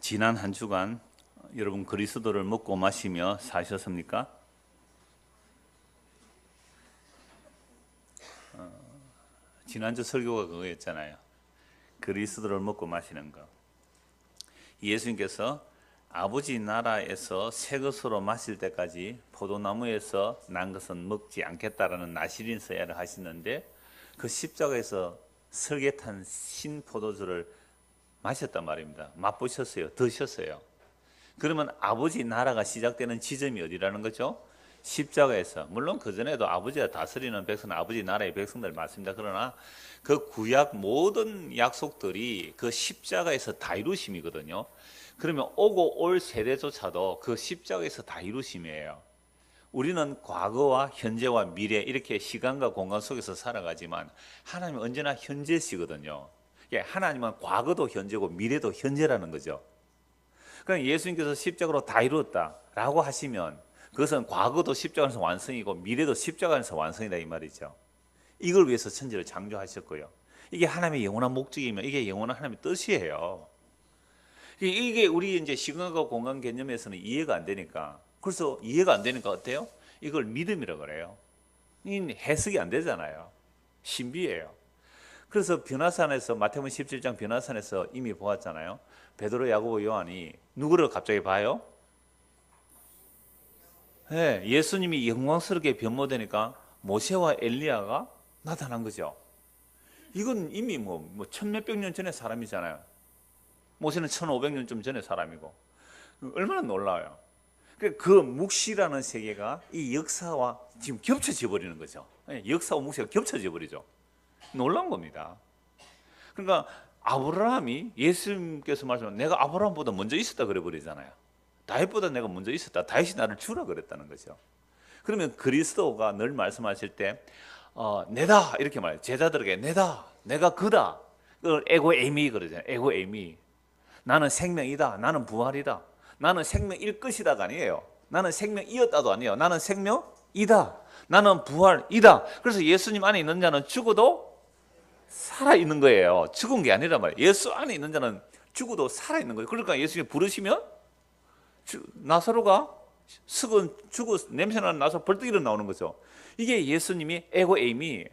지난 한 주간 여러분 그리스도를 먹고 마시며 사셨습니까? 지난주 설교가 그거였잖아요. 그리스도를 먹고 마시는 거. 예수님께서 아버지 나라에서 새 것으로 마실 때까지 포도나무에서 난 것은 먹지 않겠다라는 나시린 서야를 하시는데, 그 십자가에서 설계 탄 신 포도주를 마셨단 말입니다. 맛보셨어요? 드셨어요? 그러면 아버지 나라가 시작되는 지점이 어디라는 거죠? 십자가에서. 물론 그전에도 아버지가 다스리는 백성은 아버지 나라의 백성들 맞습니다. 그러나 그 구약 모든 약속들이 그 십자가에서 다 이루심이거든요. 그러면 오고 올 세대조차도 그 십자가에서 다 이루심이에요. 우리는 과거와 현재와 미래 이렇게 시간과 공간 속에서 살아가지만 하나님은 언제나 현재시거든요. 하나님은 과거도 현재고 미래도 현재라는 거죠. 그러니까 예수님께서 십자가로 다 이루었다라고 하시면 그것은 과거도 십자가에서 완성이고 미래도 십자가에서 완성이다 이 말이죠. 이걸 위해서 천지를 창조하셨고요. 이게 하나님의 영원한 목적이면 이게 영원한 하나님의 뜻이에요. 이게 우리 이제 시간과 공간 개념에서는 이해가 안 되니까, 그래서 이해가 안 되니까 어때요? 이걸 믿음이라고 그래요. 이 해석이 안 되잖아요. 신비예요. 그래서 변화산에서 마태복음 17장 변화산에서 이미 보았잖아요. 베드로, 야고보, 요한이 누구를 갑자기 봐요? 네, 예수님이 영광스럽게 변모되니까 모세와 엘리야가 나타난 거죠. 이건 이미 뭐 천몇백 년 전의 사람이잖아요. 모세는 1500년 좀 전의 사람이고 얼마나 놀라워요. 그 묵시라는 세계가 이 역사와 지금 겹쳐져 버리는 거죠. 역사와 묵시가 겹쳐져 버리죠. 놀라운 겁니다. 그러니까 아브라함이 예수님께서 말씀하신 내가 아브라함보다 먼저 있었다 그래 버리잖아요. 다윗보다 내가 먼저 있었다. 다윗이 나를 주라 그랬다는 거죠. 그러면 그리스도가 늘 말씀하실 때 내다 이렇게 말해요. 제자들에게 내다, 내가 그다. 그걸 에고 에미 그러잖아요. 에고 에미. 나는 생명이다. 나는 부활이다. 나는 생명일 것이다가 아니에요. 나는 생명이었다도 아니에요. 나는 생명이다. 나는 부활이다. 그래서 예수님 안에 있는 자는 죽어도 살아있는 거예요. 죽은 게 아니란 말이에요. 예수 안에 있는 자는 죽어도 살아있는 거예요. 그러니까 예수님이 부르시면 나사로가 죽어 냄새나는 나사로 벌떡 일어나오는 거죠. 이게 예수님이 에고 에이미.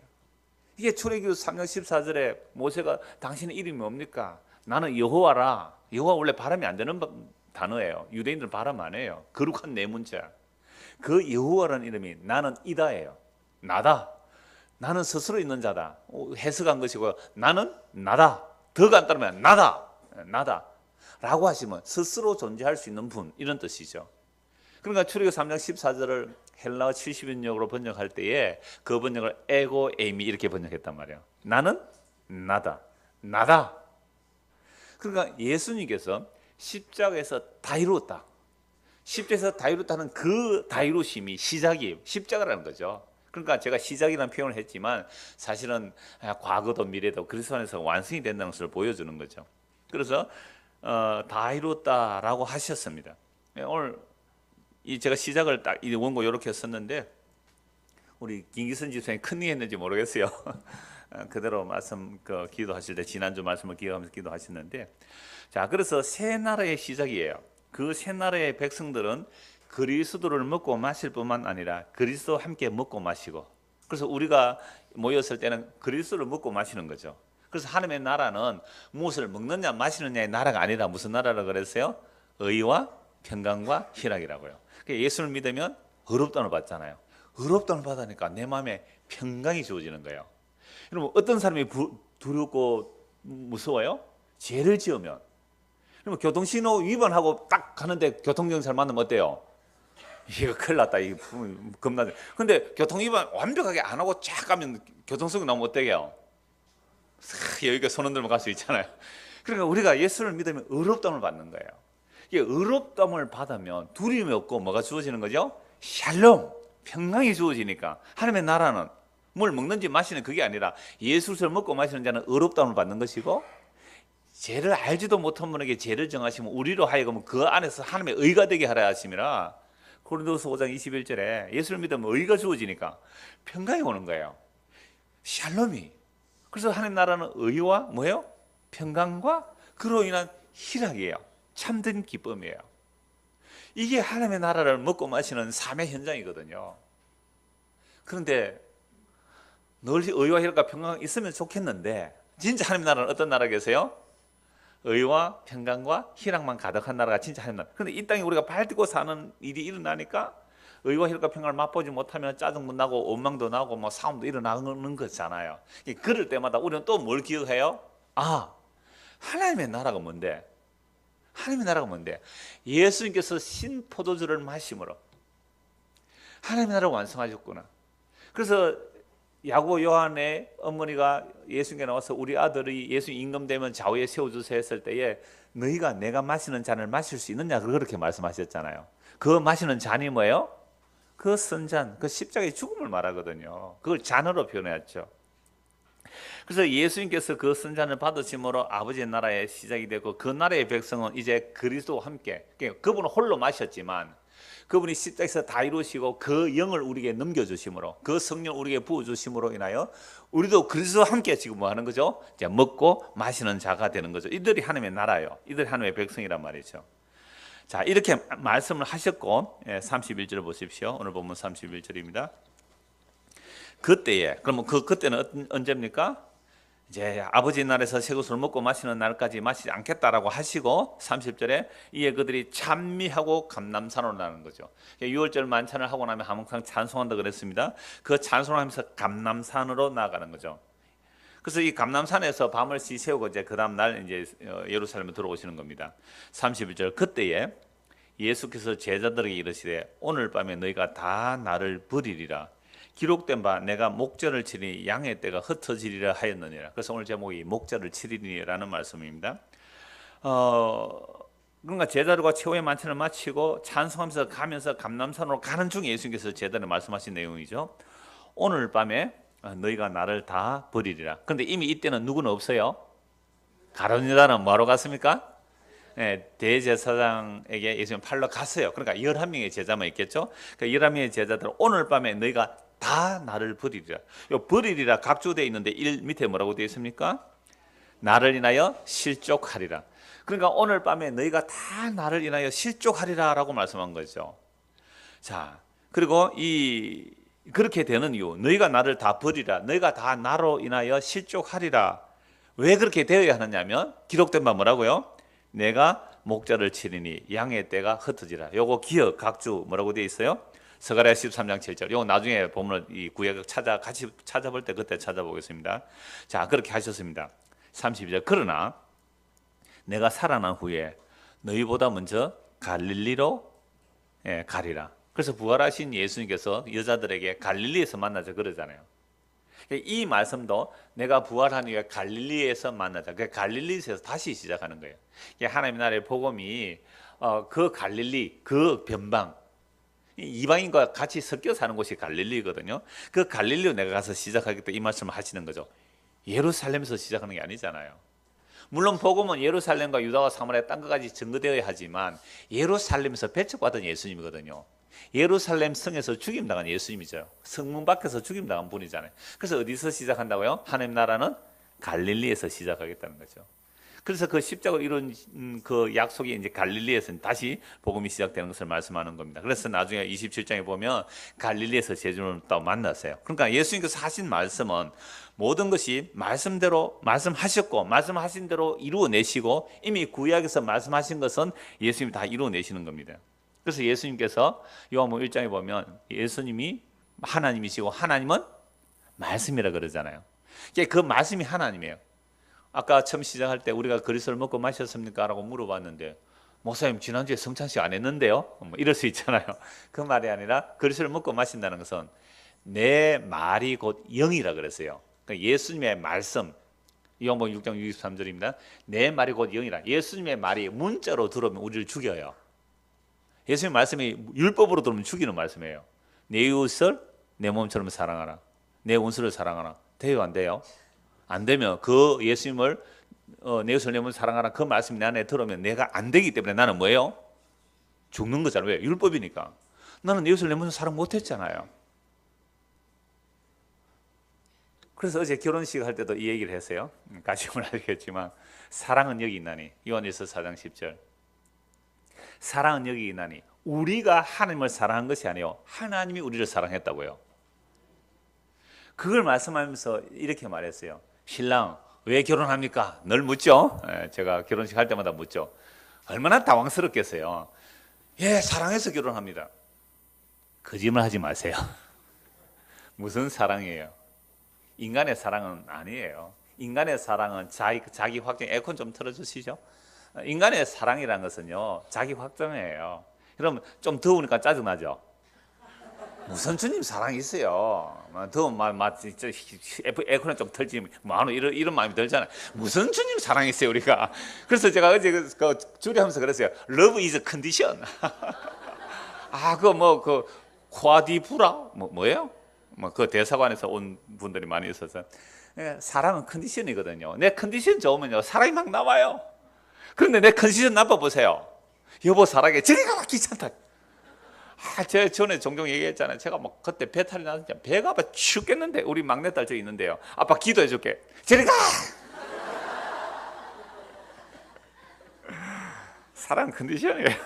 이게 출애굽기 3장 14절에 모세가 당신의 이름이 뭡니까? 나는 여호와라. 여호와 원래 발음이 안 되는 단어예요. 유대인들은 발음 안 해요. 거룩한 네 문자. 그 여호와라는 이름이 나는 이다예요. 나다. 나는 스스로 있는 자다. 해석한 것이고요. 나는 나다. 더 간단하면 나다. 나다. 라고 하시면 스스로 존재할 수 있는 분, 이런 뜻이죠. 그러니까 출애굽기 3장 14절을 헬라어 70인역으로 번역할 때에 그 번역을 에고 에이미 이렇게 번역했단 말이에요. 나는 나다. 나다. 그러니까 예수님께서 십자가에서 다 이루었다. 십자가에서 다 이루었다는 그 다 이루심이 시작이에요. 십자가라는 거죠. 그러니까 제가 시작이라는 표현을 했지만 사실은 과거도 미래도 그리스도 안에서 완성이 된다는 것을 보여주는 거죠. 그래서 다 이루었다라고 하셨습니다. 오늘 제가 시작을 딱 이 원고 이렇게 썼는데 우리 김기선 집사님 큰일 했는지 모르겠어요. 그대로 말씀 기도하실 때 지난주 말씀을 기억하면서 기도하셨는데, 자 그래서 새 나라의 시작이에요. 그 새 나라의 백성들은 그리스도를 먹고 마실 뿐만 아니라 그리스도와 함께 먹고 마시고, 그래서 우리가 모였을 때는 그리스도를 먹고 마시는 거죠. 그래서 하나님의 나라는 무엇을 먹느냐 마시느냐의 나라가 아니라 무슨 나라라고 그랬어요? 의와 평강과 희락이라고요. 예수를 믿으면 의롭다움을 받잖아요. 의롭다움을 받으니까 내 마음에 평강이 주어지는 거예요. 여러분 어떤 사람이 두렵고 무서워요? 죄를 지으면. 그러면 교통신호 위반하고 딱 가는데 교통경찰 만나면 어때요? 이거 큰일 났다. 이거 겁나죠. 근데 교통위반 완벽하게 안 하고 쫙 가면 교통사고 나면 어때요? 여기가 손 흔들면 갈 수 있잖아요. 그러니까 우리가 예수를 믿으면 의롭다움을 받는 거예요. 이게 의롭다움을 받으면 두려움이 없고 뭐가 주어지는 거죠? 샬롬, 평강이 주어지니까 하나님의 나라는 뭘 먹는지 마시는 그게 아니라 예수를 먹고 마시는 자는 의롭다움을 받는 것이고, 죄를 알지도 못한 분에게 죄를 정하시면 우리로 하여금 그 안에서 하나님의 의가 되게 하라 하심이라 고린도서 5장 21절에 예수를 믿으면 의가 주어지니까 평강이 오는 거예요. 샬롬이. 그래서 하나님 나라는 의와 뭐예요? 평강과 그로 인한 희락이에요. 참된 기쁨이에요. 이게 하나님의 나라를 먹고 마시는 삶의 현장이거든요. 그런데 늘 의와 혈과 평강이 있으면 좋겠는데 진짜 하나님 나라는 어떤 나라 계세요? 의와 평강과 희락만 가득한 나라가 진짜 하나님 나라. 그런데 이 땅에 우리가 발 딛고 사는 일이 일어나니까 의와 혈과 평강을 맛보지 못하면 짜증도 나고 원망도 나고 뭐 싸움도 일어나는 거잖아요. 그럴 때마다 우리는 또 뭘 기억해요? 아, 하나님의 나라가 뭔데? 하나님의 나라가 뭔데? 예수님께서 신포도주를 마심으로 하나님의 나라를 완성하셨구나. 그래서 야고 요한의 어머니가 예수님께 나와서 우리 아들이 예수 임금되면 좌우에 세워주세요 했을 때에 너희가 내가 마시는 잔을 마실 수 있느냐 그렇게 말씀하셨잖아요. 그 마시는 잔이 뭐예요? 그 선잔, 그 십자가의 죽음을 말하거든요. 그걸 잔으로 표현했죠. 그래서 예수님께서 그 선잔을 받으심으로 아버지의 나라의 시작이 되고 그 나라의 백성은 이제 그리스도와 함께, 그분은 홀로 마셨지만 그분이 십자가에서 다 이루시고 그 영을 우리에게 넘겨주심으로 그 성령 우리에게 부어주심으로 인하여 우리도 그리스도와 함께 지금 뭐 하는 거죠? 이제 먹고 마시는 자가 되는 거죠. 이들이 하나님의 나라예요. 이들이 하나님의 백성이란 말이죠. 자, 이렇게 말씀을 하셨고 31절 보십시오. 오늘 본문 31절입니다. 그때에, 그러면 그때는 언제입니까? 이제 아버지 나라에서 새 것을 먹고 마시는 날까지 마시지 않겠다라고 하시고 30절에 이에 그들이 찬미하고 감람산으로 나가는 거죠. 6월절 만찬을 하고 나면 항상 찬송한다 그랬습니다. 그 찬송하면서 감람산으로 나가는 거죠. 그래서 이 감람산에서 밤을 지새우고 이제 그 다음 날 이제 예루살렘에 들어오시는 겁니다. 31절 그때에 예수께서 제자들에게 이르시되 오늘 밤에 너희가 다 나를 버리리라. 기록된 바 내가 목전을 치리니 양의 떼가 흩어지리라 하였느니라. 그래서 오늘 제목이 목전을 치리니라는 말씀입니다. 그러니까 제자들과 최후의 만찬을 마치고 찬송하면서 가면서 감람산으로 가는 중에 예수님께서 제자들에 말씀하신 내용이죠. 오늘 밤에 너희가 나를 다 버리리라. 그런데 이미 이때는 누구는 없어요? 가룟 유다는 뭐하러 갔습니까? 대제사장에게 예수님 팔러 갔어요. 그러니까 11명의 제자만 있겠죠. 그러니까 11명의 제자들은 오늘 밤에 너희가 다 나를 버리리라. 요 버리리라 각주되어 있는데 1 밑에 뭐라고 되어 있습니까? 나를 인하여 실족하리라. 그러니까 오늘 밤에 너희가 다 나를 인하여 실족하리라 라고 말씀한 거죠. 자, 그리고 그렇게 되는 이유, 너희가 나를 다 버리라, 너희가 다 나로 인하여 실족하리라. 왜 그렇게 되어야 하느냐면 기록된 바 뭐라고요? 내가 목자를 치리니 양의 떼가 흩어지라. 요거 기억 각주 뭐라고 되어 있어요? 스가랴 13장 7절. 요거 나중에 보면 이 구약 같이 찾아볼 때 그때 찾아보겠습니다. 자, 그렇게 하셨습니다. 32절. 그러나 내가 살아난 후에 너희보다 먼저 갈릴리로 가리라. 그래서 부활하신 예수님께서 여자들에게 갈릴리에서 만나자 그러잖아요. 이 말씀도 내가 부활한 이후에 갈릴리에서 만나자. 그 갈릴리에서 다시 시작하는 거예요. 하나님의 나라의 복음이 그 갈릴리, 그 변방, 이방인과 같이 섞여 사는 곳이 갈릴리거든요. 그 갈릴리로 내가 가서 시작하겠다 이 말씀을 하시는 거죠. 예루살렘에서 시작하는 게 아니잖아요. 물론 복음은 예루살렘과 유다와 사마리아 딴 것까지 증거되어야 하지만 예루살렘에서 배척받은 예수님이거든요. 예루살렘 성에서 죽임당한 예수님이죠. 성문 밖에서 죽임당한 분이잖아요. 그래서 어디서 시작한다고요? 하나님 나라는 갈릴리에서 시작하겠다는 거죠. 그래서 그 십자가로 이룬 그 약속이 이제 갈릴리에서 다시 복음이 시작되는 것을 말씀하는 겁니다. 그래서 나중에 27장에 보면 갈릴리에서 제자들을 또 만났어요. 그러니까 예수님께서 하신 말씀은 모든 것이 말씀대로 말씀하셨고 말씀하신 대로 이루어내시고 이미 구약에서 말씀하신 것은 예수님이 다 이루어내시는 겁니다. 그래서 예수님께서 요한복음 1장에 보면 예수님이 하나님이시고 하나님은 말씀이라 그러잖아요. 그 말씀이 하나님이에요. 아까 처음 시작할 때 우리가 그리스도를 먹고 마셨습니까? 라고 물어봤는데 목사님 지난주에 성찬식 안 했는데요? 뭐 이럴 수 있잖아요. 그 말이 아니라 그리스도를 먹고 마신다는 것은 내 말이 곧 영이라 그랬어요. 그러니까 예수님의 말씀, 요한복음 6장 63절입니다. 내 말이 곧 영이라. 예수님의 말이 문자로 들어오면 우리를 죽여요. 예수님의 말씀이 율법으로 들어오면 죽이는 말씀이에요. 내 이웃을 내 몸처럼 사랑하라. 내 원수를 사랑하라. 돼요, 안 돼요? 안 되면 그 예수님을 내 이웃을 내 몸을 사랑하라 그 말씀이 내 안에 들어오면 내가 안 되기 때문에 나는 뭐예요? 죽는 거잖아요. 왜? 율법이니까. 나는 내 이웃을 내 몸을 사랑 못했잖아요. 그래서 어제 결혼식 할 때도 이 얘기를 했어요. 가시면 알겠지만 사랑은 여기 있나니 요한일서 4장 10절 사랑은 여기 있나니 우리가 하나님을 사랑한 것이 아니요 하나님이 우리를 사랑했다고요. 그걸 말씀하면서 이렇게 말했어요. 신랑 왜 결혼합니까? 늘 묻죠. 제가 결혼식 할 때마다 묻죠. 얼마나 당황스럽겠어요. 예, 사랑해서 결혼합니다. 거짓말 하지 마세요. 무슨 사랑이에요? 인간의 사랑은 아니에요. 인간의 사랑은 자기 확정. 에어컨 좀 틀어주시죠. 인간의 사랑이라는 것은요 자기 확정이에요. 그럼 좀 더우니까 짜증나죠. 무슨 주님 사랑이 있어요. 더우면 에어컨을 좀 틀지 이런 마음이 들잖아요. 무슨 주님 사랑이 있어요 우리가. 그래서 제가 어제 그 주례하면서 그랬어요. Love is condition. 그 코아디부라 뭐예요? 그 대사관에서 온 분들이 많이 있어서 사랑은 컨디션이거든요. 내 컨디션 좋으면요 사랑이 막 나와요. 그런데 내 컨디션 나빠 보세요. 여보 사랑해. 저리 가라 귀찮다. 제가 전에 종종 얘기했잖아요. 제가 그때 배탈이 나서 배가 아파 죽겠는데 우리 막내딸 저 있는데요. 아빠 기도해 줄게. 저리 가. 사랑 컨디션이에요.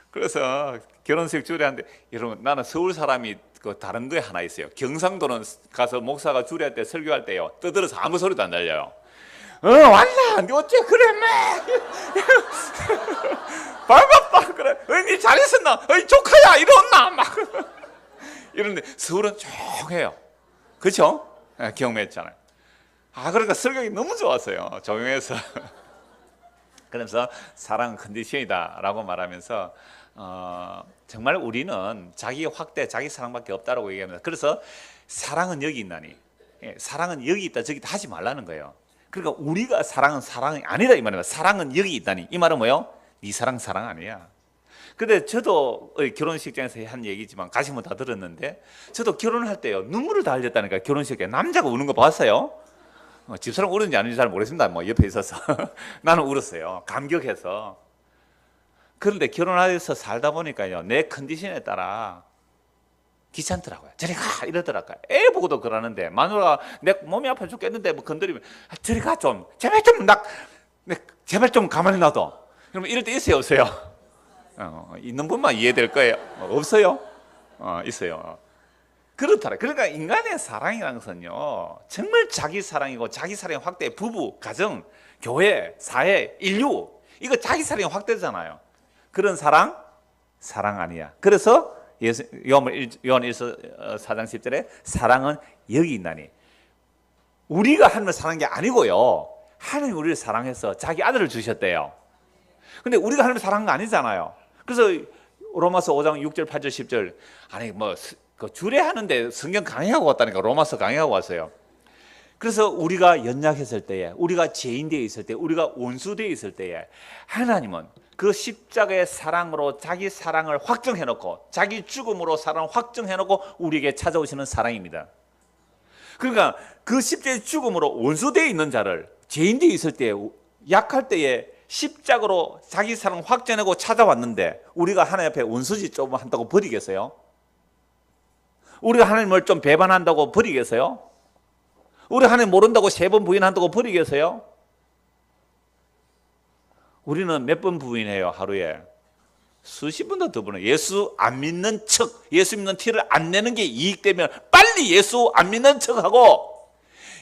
그래서 결혼식 주례하는데 여러분 나는 서울 사람이 다른 거에 하나 있어요. 경상도는 가서 목사가 주례할 때 설교할 때요 떠들어서 아무 소리도 안 날려요. 왔나? 니 어째 그래 매? 반갑다 그래. 니 잘 있었나? 조카야 이러나? 막 이런데 서울은 조용해요. 그렇죠? 경험했잖아요. 그러니까 설교가 너무 좋았어요. 조용해서. 그래서 사랑은 컨디션이다라고 말하면서 정말 우리는 자기 확대, 자기 사랑밖에 없다라고 얘기합니다. 그래서 사랑은 여기 있나니, 사랑은 여기 있다 저기 다 하지 말라는 거예요. 그러니까 우리가 사랑이 아니다 이 말입니다. 사랑은 여기 있다니 이 말은 뭐예요? 네 사랑 아니야. 근데 저도 결혼식장에서 한 얘기지만 가시면 다 들었는데 저도 결혼할 때요 눈물을 다 흘렸다니까. 결혼식에 남자가 우는 거 봤어요? 집사람 울었는지 아닌지 잘 모르겠습니다. 옆에 있어서 나는 울었어요. 감격해서. 그런데 결혼해서 살다 보니까요 내 컨디션에 따라 귀찮더라고요. 저리 가 이러더라고요. 애 보고도 그러는데 마누라가 내 몸이 아파 죽겠는데 건드리면 저리 가 좀 제발 좀 가만히 놔둬. 그러면 이럴 때 있어요 없어요? 있는 분만 이해될 거예요. 없어요? 있어요. 그렇더라. 그러니까 인간의 사랑이라는 것은요 정말 자기 사랑이고 자기 사랑의 확대. 부부, 가정, 교회, 사회, 인류 이거 자기 사랑의 확대잖아요. 그런 사랑 아니야. 그래서 요한 1서 4장 10절에 사랑은 여기 있나니 우리가 하나님을 사랑한 게 아니고요 하나님이 우리를 사랑해서 자기 아들을 주셨대요. 근데 우리가 하나님을 사랑한 거 아니잖아요. 그래서 로마서 5장 6절 8절 10절 아니 주례하는데 성경 강의하고 왔다니까. 로마서 강의하고 왔어요. 그래서 우리가 연약했을 때에, 우리가 죄인되어 있을 때, 우리가 원수되어 있을 때에 하나님은 그 십자가의 사랑으로 자기 사랑을 확정해놓고 자기 죽음으로 사랑을 확정해놓고 우리에게 찾아오시는 사랑입니다. 그러니까 그 십자가의 죽음으로 원수되어 있는 자를 죄인되어 있을 때, 약할 때에 십자가로 자기 사랑 확정하고 찾아왔는데 우리가 하나님 앞에 원수짓 좀 한다고 버리겠어요? 우리가 하나님을 좀 배반한다고 버리겠어요? 우리 하나님 모른다고 3번 부인한다고 버리겠어요? 우리는 몇 번 부인해요 하루에? 수십 번도 더 부인해요. 예수 안 믿는 척, 예수 믿는 티를 안 내는 게 이익되면 빨리 예수 안 믿는 척하고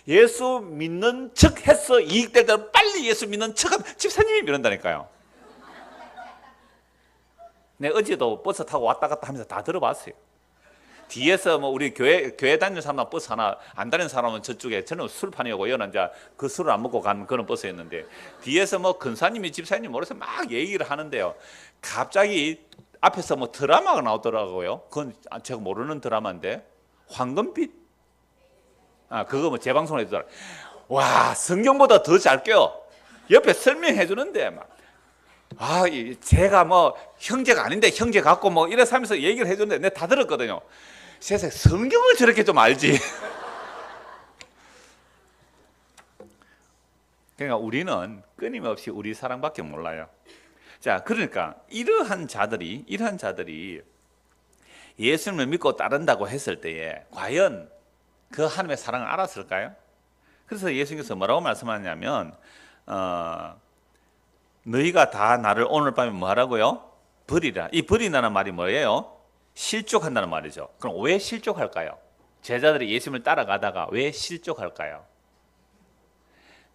예수 믿는 척 해서 이익될 때 빨리 예수 믿는 척하면 집사님이 이런다니까요. 내 어제도 버스 타고 왔다 갔다 하면서 다 들어봤어요. 뒤에서 우리 교회 다니는 사람 버스 하나 안 다니는 사람은 저쪽에 저는 술판이고 여는 이제 그 술을 안 먹고 간 그런 버스였는데 뒤에서 근사님이 집사님 모르서 막 얘기를 하는데요. 갑자기 앞에서 드라마가 나오더라고요. 그건 제가 모르는 드라마인데 황금빛 그거 재방송을 해주더라고요. 와 성경보다 더 잘 껴. 옆에 설명해 주는데 제가 형제가 아닌데 형제 같고 이래서 하면서 얘기를 해주는데 내가 다 들었거든요. 세상에 성경을 저렇게 좀 알지. 그러니까 우리는 끊임없이 우리 사랑밖에 몰라요. 자, 그러니까 이러한 자들이 예수님을 믿고 따른다고 했을 때에 과연 그 하나님의 사랑을 알았을까요? 그래서 예수님께서 뭐라고 말씀하냐면 너희가 다 나를 오늘 밤에 뭐 하라고요? 버리라. 이 버리라는 말이 뭐예요? 실족한다는 말이죠. 그럼 왜 실족할까요? 제자들이 예수님을 따라가다가 왜 실족할까요?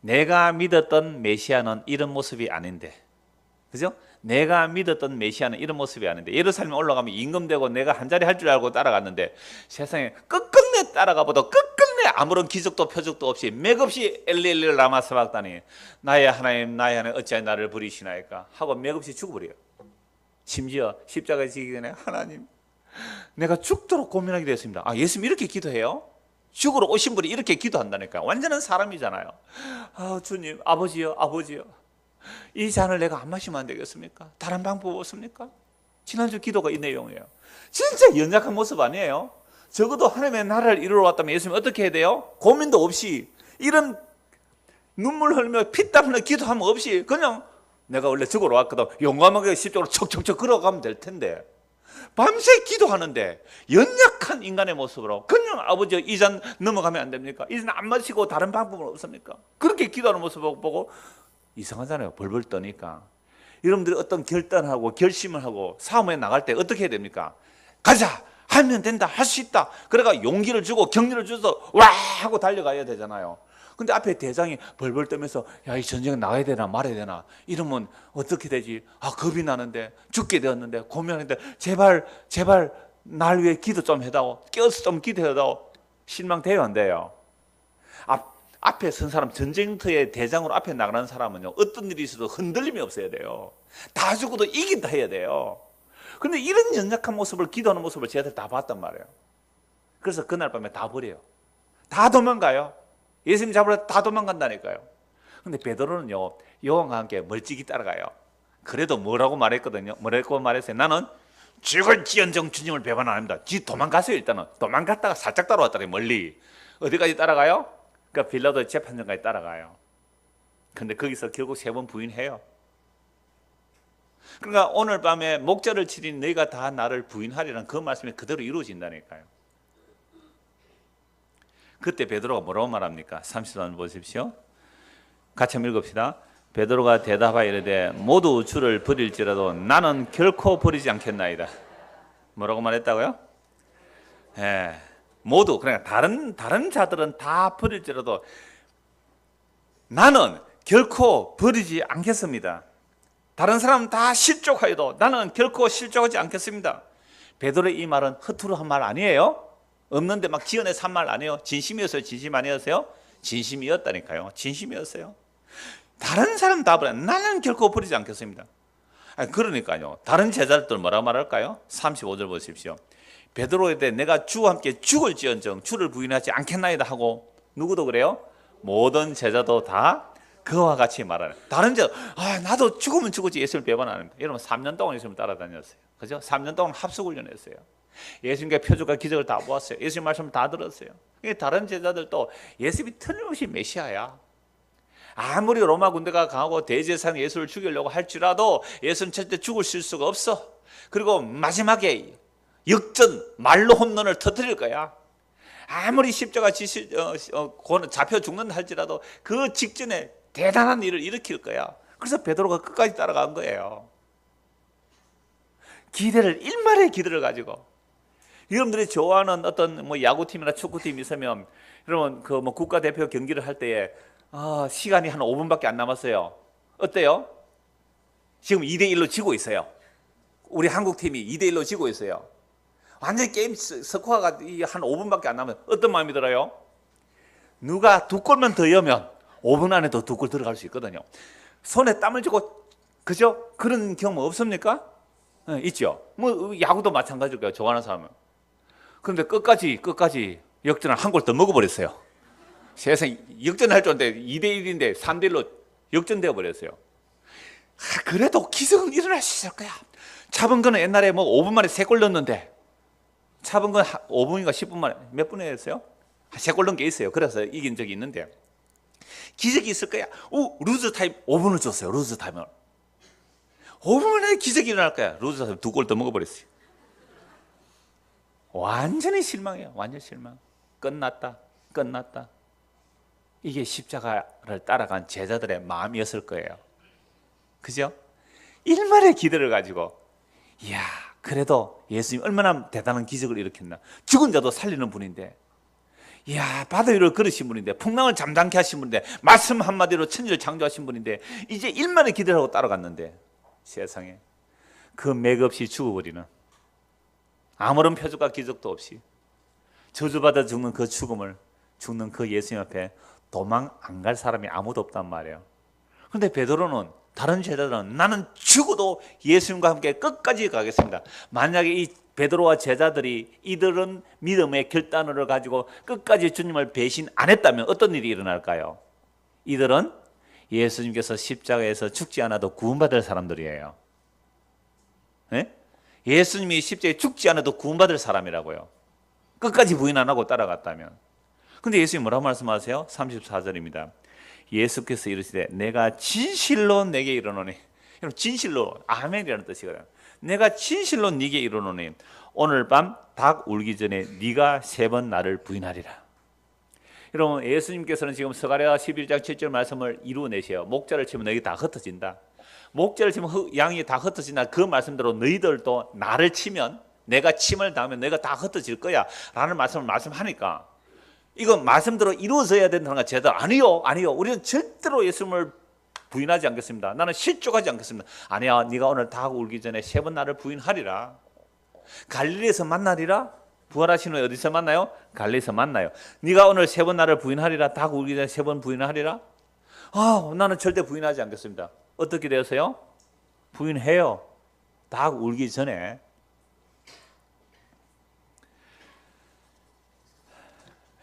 내가 믿었던 메시아는 이런 모습이 아닌데, 그죠? 내가 믿었던 메시아는 이런 모습이 아닌데, 예루살렘에 올라가면 임금되고 내가 한 자리 할 줄 알고 따라갔는데 세상에 끝끝내 따라가보다 끝끝내 아무런 기적도 표적도 없이 맥없이 엘리엘리 라마 사박다니 나의 하나님 나의 하나님 어찌하여 나를 버리시나이까 하고 맥없이 죽어버려요. 심지어 십자가에 지기 전에 하나님 내가 죽도록 고민하게 되었습니다. 아, 예수님 이렇게 기도해요? 죽으러 오신 분이 이렇게 기도한다니까. 완전한 사람이잖아요. 아, 주님, 아버지요, 아버지요. 이 잔을 내가 안 마시면 안 되겠습니까? 다른 방법 없습니까? 지난주 기도가 이 내용이에요. 진짜 연약한 모습 아니에요? 적어도 하나님의 나라를 이루러 왔다면 예수님 어떻게 해야 돼요? 고민도 없이 이런 눈물 흘리며 피땀 흘려 기도하면 없이 그냥 내가 원래 죽으러 왔거든. 용감하게 십자가로 척척척 걸어가면 될 텐데 밤새 기도하는데 연약한 인간의 모습으로 그냥 아버지 이 잔 넘어가면 안 됩니까? 이 잔 안 마시고 다른 방법은 없습니까? 그렇게 기도하는 모습을 보고 이상하잖아요. 벌벌 떠니까. 여러분들이 어떤 결단하고 결심을 하고 싸움에 나갈 때 어떻게 해야 됩니까? 가자! 하면 된다! 할 수 있다! 그래가 용기를 주고 격려를 줘서 와! 하고 달려가야 되잖아요. 근데 앞에 대장이 벌벌 떠면서 야, 이 전쟁에 나가야 되나 말아야 되나 이러면 어떻게 되지? 아, 겁이 나는데 죽게 되었는데 고민하는데 제발 날 위해 기도 좀 해다오. 깨어서 좀 기도해다오. 실망돼요 안 돼요? 앞에 선 사람, 전쟁터의 대장으로 앞에 나가는 사람은요 어떤 일이 있어도 흔들림이 없어야 돼요. 다 죽어도 이긴다 해야 돼요. 그런데 이런 연약한 모습을 기도하는 모습을 제가 다 봤단 말이에요. 그래서 그날 밤에 다 버려요. 다 도망가요. 예수님 잡으러 다 도망간다니까요. 근데 베드로는요 요한과 함께 멀찍이 따라가요. 그래도 뭐라고 말했거든요. 뭐라고 말했어요? 나는 죽을지언정 주님을 배반 안 합니다. 지 도망가세요. 일단은 도망갔다가 살짝 따라왔다가 멀리 어디까지 따라가요? 그러니까 빌라도 재판정까지 따라가요. 근데 거기서 결국 3번 부인해요. 그러니까 오늘 밤에 목자를 치린 너희가 다 나를 부인하리라는 그 말씀이 그대로 이루어진다니까요. 그때 베드로가 뭐라고 말합니까? 30절 보십시오. 같이 한번 읽읍시다. 베드로가 대답하여 이르되 모두 주를 버릴지라도 나는 결코 버리지 않겠나이다. 뭐라고 말했다고요? 예, 모두 그러니까 다른 자들은 다 버릴지라도 나는 결코 버리지 않겠습니다. 다른 사람은 다 실족하여도 나는 결코 실족하지 않겠습니다. 베드로의 이 말은 허투루 한 말 아니에요. 없는데 막 지어내서 한 말 아니에요. 진심이었어요? 진심 아니었어요? 진심이었다니까요. 진심이었어요. 다른 사람 다 버려. 나는 결코 버리지 않겠습니다. 그러니까요. 다른 제자들 뭐라고 말할까요? 35절 보십시오. 베드로에 대해 내가 주와 함께 죽을지언정 주를 부인하지 않겠나이다 하고 누구도 그래요? 모든 제자도 다 그와 같이 말하는. 다른 제자 나도 죽으면 죽었지 예수님을 배반 안 합니다. 여러분 3년 동안 예수님을 따라다녔어요. 그죠? 3년 동안 합숙훈련했어요. 예수님께 표적과 기적을 다 보았어요. 예수님 말씀을 다 들었어요. 다른 제자들도 예수님이 틀림없이 메시아야. 아무리 로마 군대가 강하고 대제사장 예수를 죽이려고 할지라도 예수는 절대 죽을 수가 없어. 그리고 마지막에 역전 말로 홈런을 터뜨릴 거야. 아무리 십자가 잡혀 죽는다 할지라도 그 직전에 대단한 일을 일으킬 거야. 그래서 베드로가 끝까지 따라간 거예요. 기대를 일말의 기대를 가지고. 여러분들이 좋아하는 어떤 뭐 야구팀이나 축구팀이 있으면 여러분 그 뭐 국가대표 경기를 할 때에 시간이 한 5분밖에 안 남았어요. 어때요? 지금 2대1로 지고 있어요. 우리 한국팀이 2대1로 지고 있어요. 완전히 게임 스코어가 한 5분밖에 안 남아요. 어떤 마음이 들어요? 누가 2골만 더 넣으면 5분 안에 더 2골 들어갈 수 있거든요. 손에 땀을 쥐고 그죠? 그런 경험 없습니까? 네, 있죠. 뭐 야구도 마찬가지일 거예요. 좋아하는 사람은. 그런데 끝까지 역전을 한 골 더 먹어버렸어요. 세상 역전할 줄 알았는데 2대1인데 3대1로 역전되어 버렸어요. 그래도 기적은 일어날 수 있을 거야. 차범 근은 옛날에 뭐 5분 만에 3골 넣었는데 차범 근 5분인가 10분 만에 몇 분에 했어요? 3골 넣은 게 있어요. 그래서 이긴 적이 있는데 기적이 있을 거야. 루즈 타임 5분을 줬어요. 루즈 타임을 5분 만에 기적이 일어날 거야. 루즈 타임 2골 더 먹어버렸어요. 완전히 실망해요. 완전 실망. 끝났다. 이게 십자가를 따라간 제자들의 마음이었을 거예요. 그죠? 일말의 기대를 가지고, 이야, 그래도 예수님 얼마나 대단한 기적을 일으켰나. 죽은 자도 살리는 분인데, 이야, 바다 위를 걸으신 분인데, 풍랑을 잠잠케 하신 분인데, 말씀 한마디로 천지를 창조하신 분인데, 이제 일만의 기대를 하고 따라갔는데, 세상에 그 맥없이 죽어버리는, 아무런 표적과 기적도 없이 저주받아 죽는 그 죽음을, 죽는 그 예수님 앞에 도망 안 갈 사람이 아무도 없단 말이에요. 그런데 베드로는, 다른 제자들은 나는 죽어도 예수님과 함께 끝까지 가겠습니다. 만약에 이 베드로와 제자들이 이들은 믿음의 결단을 가지고 끝까지 주님을 배신 안 했다면 어떤 일이 일어날까요? 이들은 예수님께서 십자가에서 죽지 않아도 구원받을 사람들이에요. 네? 예수님이 십자가에 죽지 않아도 구원받을 사람이라고요. 끝까지 부인 안 하고 따라갔다면. 근데 예수님 뭐라고 말씀하세요? 34절입니다. 예수께서 이르시되 내가 진실로 내게 이르노니, 진실로, 아멘이라는 뜻이거든요. 내가 진실로 네게 이르노니 오늘 밤 닭 울기 전에 네가 3번 나를 부인하리라. 여러분, 예수님께서는 지금 스가랴 11장 7절 말씀을 이루어내셔요. 목자를 치면 너희 다 흩어진다. 목자를 치면 양이 다 흩어진다. 그 말씀대로 너희들도 나를 치면, 내가 침을 당하면 너희가 다 흩어질 거야 라는 말씀을 말씀하니까, 이건 말씀대로 이루어져야 된다는 거. 제대로 아니요, 우리는 절대로 예수님을 부인하지 않겠습니다. 나는 실족하지 않겠습니다. 아니야, 네가 오늘 닭 울기 전에 3번 나를 부인하리라. 갈릴리에서 만나리라. 부활하신 후에 어디서 만나요? 갈릴리에서 만나요. 네가 오늘 3번 나를 부인하리라. 닭 울기 전에 3번 부인하리라. 나는 절대 부인하지 않겠습니다. 어떻게 되었어요? 부인해요. 닭 울기 전에.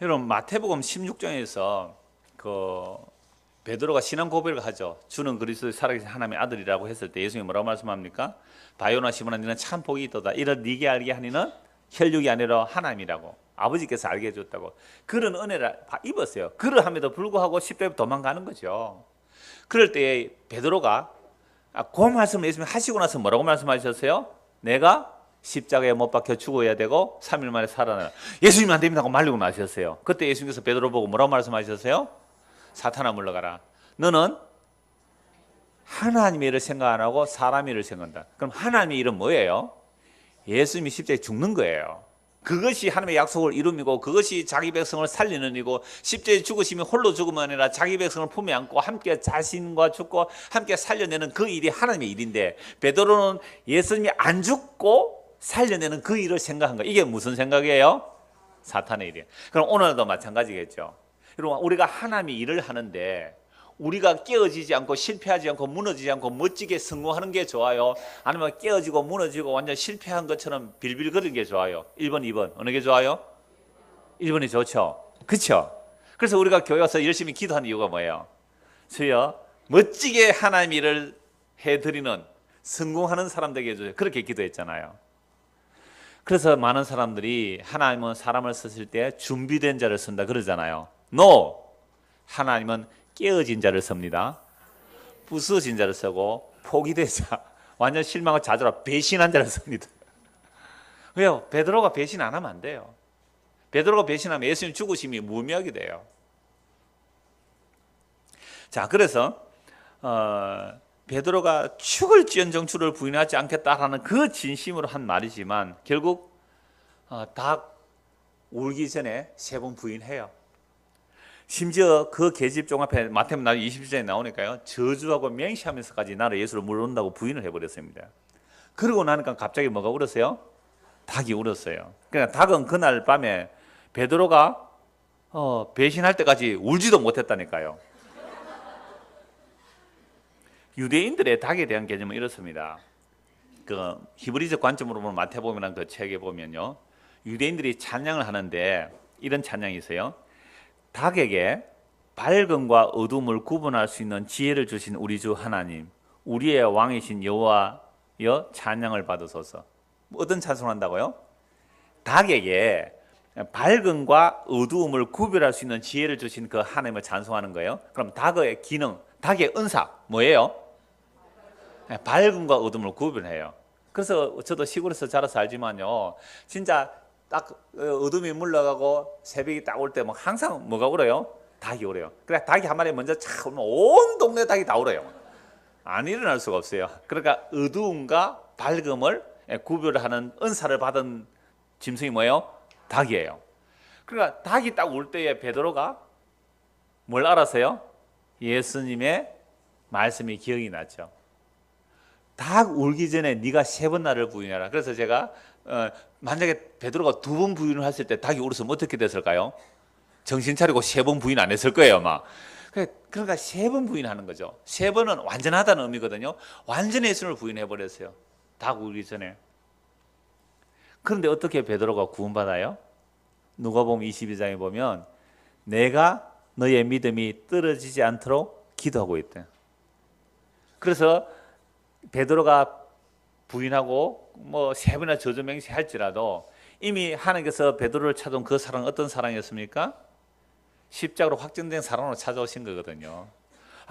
여러분, 마태복음 16장에서 그 베드로가 신앙 고백을 하죠. 주는 그리스도의 살아계신 하나님의 아들이라고 했을 때 예수님이 뭐라고 말씀합니까? 바요나 시몬아, 너는 참 복이 있도다. 이를 네게 알게 하니는 혈육이 아니라 하나님이라고, 아버지께서 알게 해줬다고. 그런 은혜를 입었어요. 그러함에도 불구하고 십자가에 도망가는 거죠. 그럴 때 베드로가 그 말씀을 예수님이 하시고 나서 뭐라고 말씀하셨어요? 내가 십자가에 못 박혀 죽어야 되고 3일 만에 살아나라. 예수님 안 됩니다 하고 말리고 나셨어요. 그때 예수님께서 베드로 보고 뭐라고 말씀하셨어요? 사탄아 물러가라. 너는 하나님의 일을 생각 안 하고 사람의 일을 생각한다. 그럼 하나님의 일은 뭐예요? 예수님이 십자가에 죽는 거예요. 그것이 하나님의 약속을 이룸이고, 그것이 자기 백성을 살리는 일이고, 십자가에 죽으시면 홀로 죽음이 아니라 자기 백성을 품에 안고 함께 자신과 죽고 함께 살려내는 그 일이 하나님의 일인데, 베드로는 예수님이 안 죽고 살려내는 그 일을 생각한 거예요. 이게 무슨 생각이에요? 사탄의 일이에요. 그럼 오늘도 마찬가지겠죠. 여러분, 우리가 하나님의 일을 하는데 우리가 깨어지지 않고 실패하지 않고 무너지지 않고 멋지게 성공하는 게 좋아요? 아니면 깨어지고 무너지고 완전 실패한 것처럼 빌빌거리는 게 좋아요? 1번, 2번 어느 게 좋아요? 1번이 좋죠. 그렇죠? 그래서 우리가 교회 와서 열심히 기도하는 이유가 뭐예요? 주여 멋지게 하나님 일을 해드리는 성공하는 사람 되게 해주세요. 그렇게 기도했잖아요. 그래서 많은 사람들이 하나님은 사람을 쓰실 때 준비된 자를 쓴다 그러잖아요. No! 하나님은 깨어진 자를 씁니다. 부서진 자를 쓰고 포기된 자, 완전 실망을 좌절하고 배신한 자를 씁니다. 왜요? 베드로가 배신 안 하면 안 돼요. 베드로가 배신하면 예수님 죽으심이 무의미하게 돼요. 자, 그래서 베드로가 죽을지언정 주를 부인하지 않겠다라는 그 진심으로 한 말이지만 결국 닭 울기 전에 3번 부인해요. 심지어 그 계집종 앞에 마태복음 20절에 나오니까요, 저주하고 맹시하면서까지 나를 예수를 물어온다고 부인을 해버렸습니다. 그러고 나니까 갑자기 뭐가 울었어요? 닭이 울었어요. 그러니까 닭은 그날 밤에 베드로가 배신할 때까지 울지도 못했다니까요. 유대인들의 닭에 대한 개념은 이렇습니다. 그 히브리적 관점으로 보면 마태복음이라는 그 책에 보면요, 유대인들이 찬양을 하는데 이런 찬양이 있어요. 닭에게 밝음과 어둠을 구분할 수 있는 지혜를 주신 우리 주 하나님, 우리의 왕이신 여호와여 찬양을 받으소서. 어떤 찬송을 한다고요? 닭에게 밝음과 어두움을 구별할 수 있는 지혜를 주신 그 하나님을 찬송하는 거예요. 그럼 닭의 기능, 닭의 은사 뭐예요? 밝음과 어둠을 구별해요. 그래서 저도 시골에서 자라서 알지만요, 진짜 딱 어둠이 물러가고 새벽이 딱 올 때 뭐 항상 뭐가 울어요? 닭이 울어요. 그래 닭이 한 마리 먼저 착 울면 온 동네 닭이 다 울어요. 안 일어날 수가 없어요. 그러니까 어두움과 밝음을 구별하는 은사를 받은 짐승이 뭐예요? 닭이에요. 그러니까 닭이 딱 울 때에 베드로가 뭘 알았어요? 예수님의 말씀이 기억이 났죠. 닭 울기 전에 네가 3번 나를 부인하라. 그래서 제가 만약에 베드로가 2번 부인을 했을 때 닭이 울었으면 어떻게 됐을까요? 정신 차리고 3번 부인 안 했을 거예요, 아마. 그러니까 3번 부인하는 거죠. 3번은 완전하다는 의미거든요. 완전히 예수님을 부인해 버렸어요. 닭 울기 전에. 그런데 어떻게 베드로가 구원받아요? 누가복음 22장에 보면 내가 너의 믿음이 떨어지지 않도록 기도하고 있대. 그래서 베드로가 부인하고 뭐 3번이나 저주맹세할지라도 이미 하나님께서 베드로를 찾아온 그 사랑은 어떤 사랑이었습니까? 십자가로 확정된 사랑으로 찾아오신 거거든요.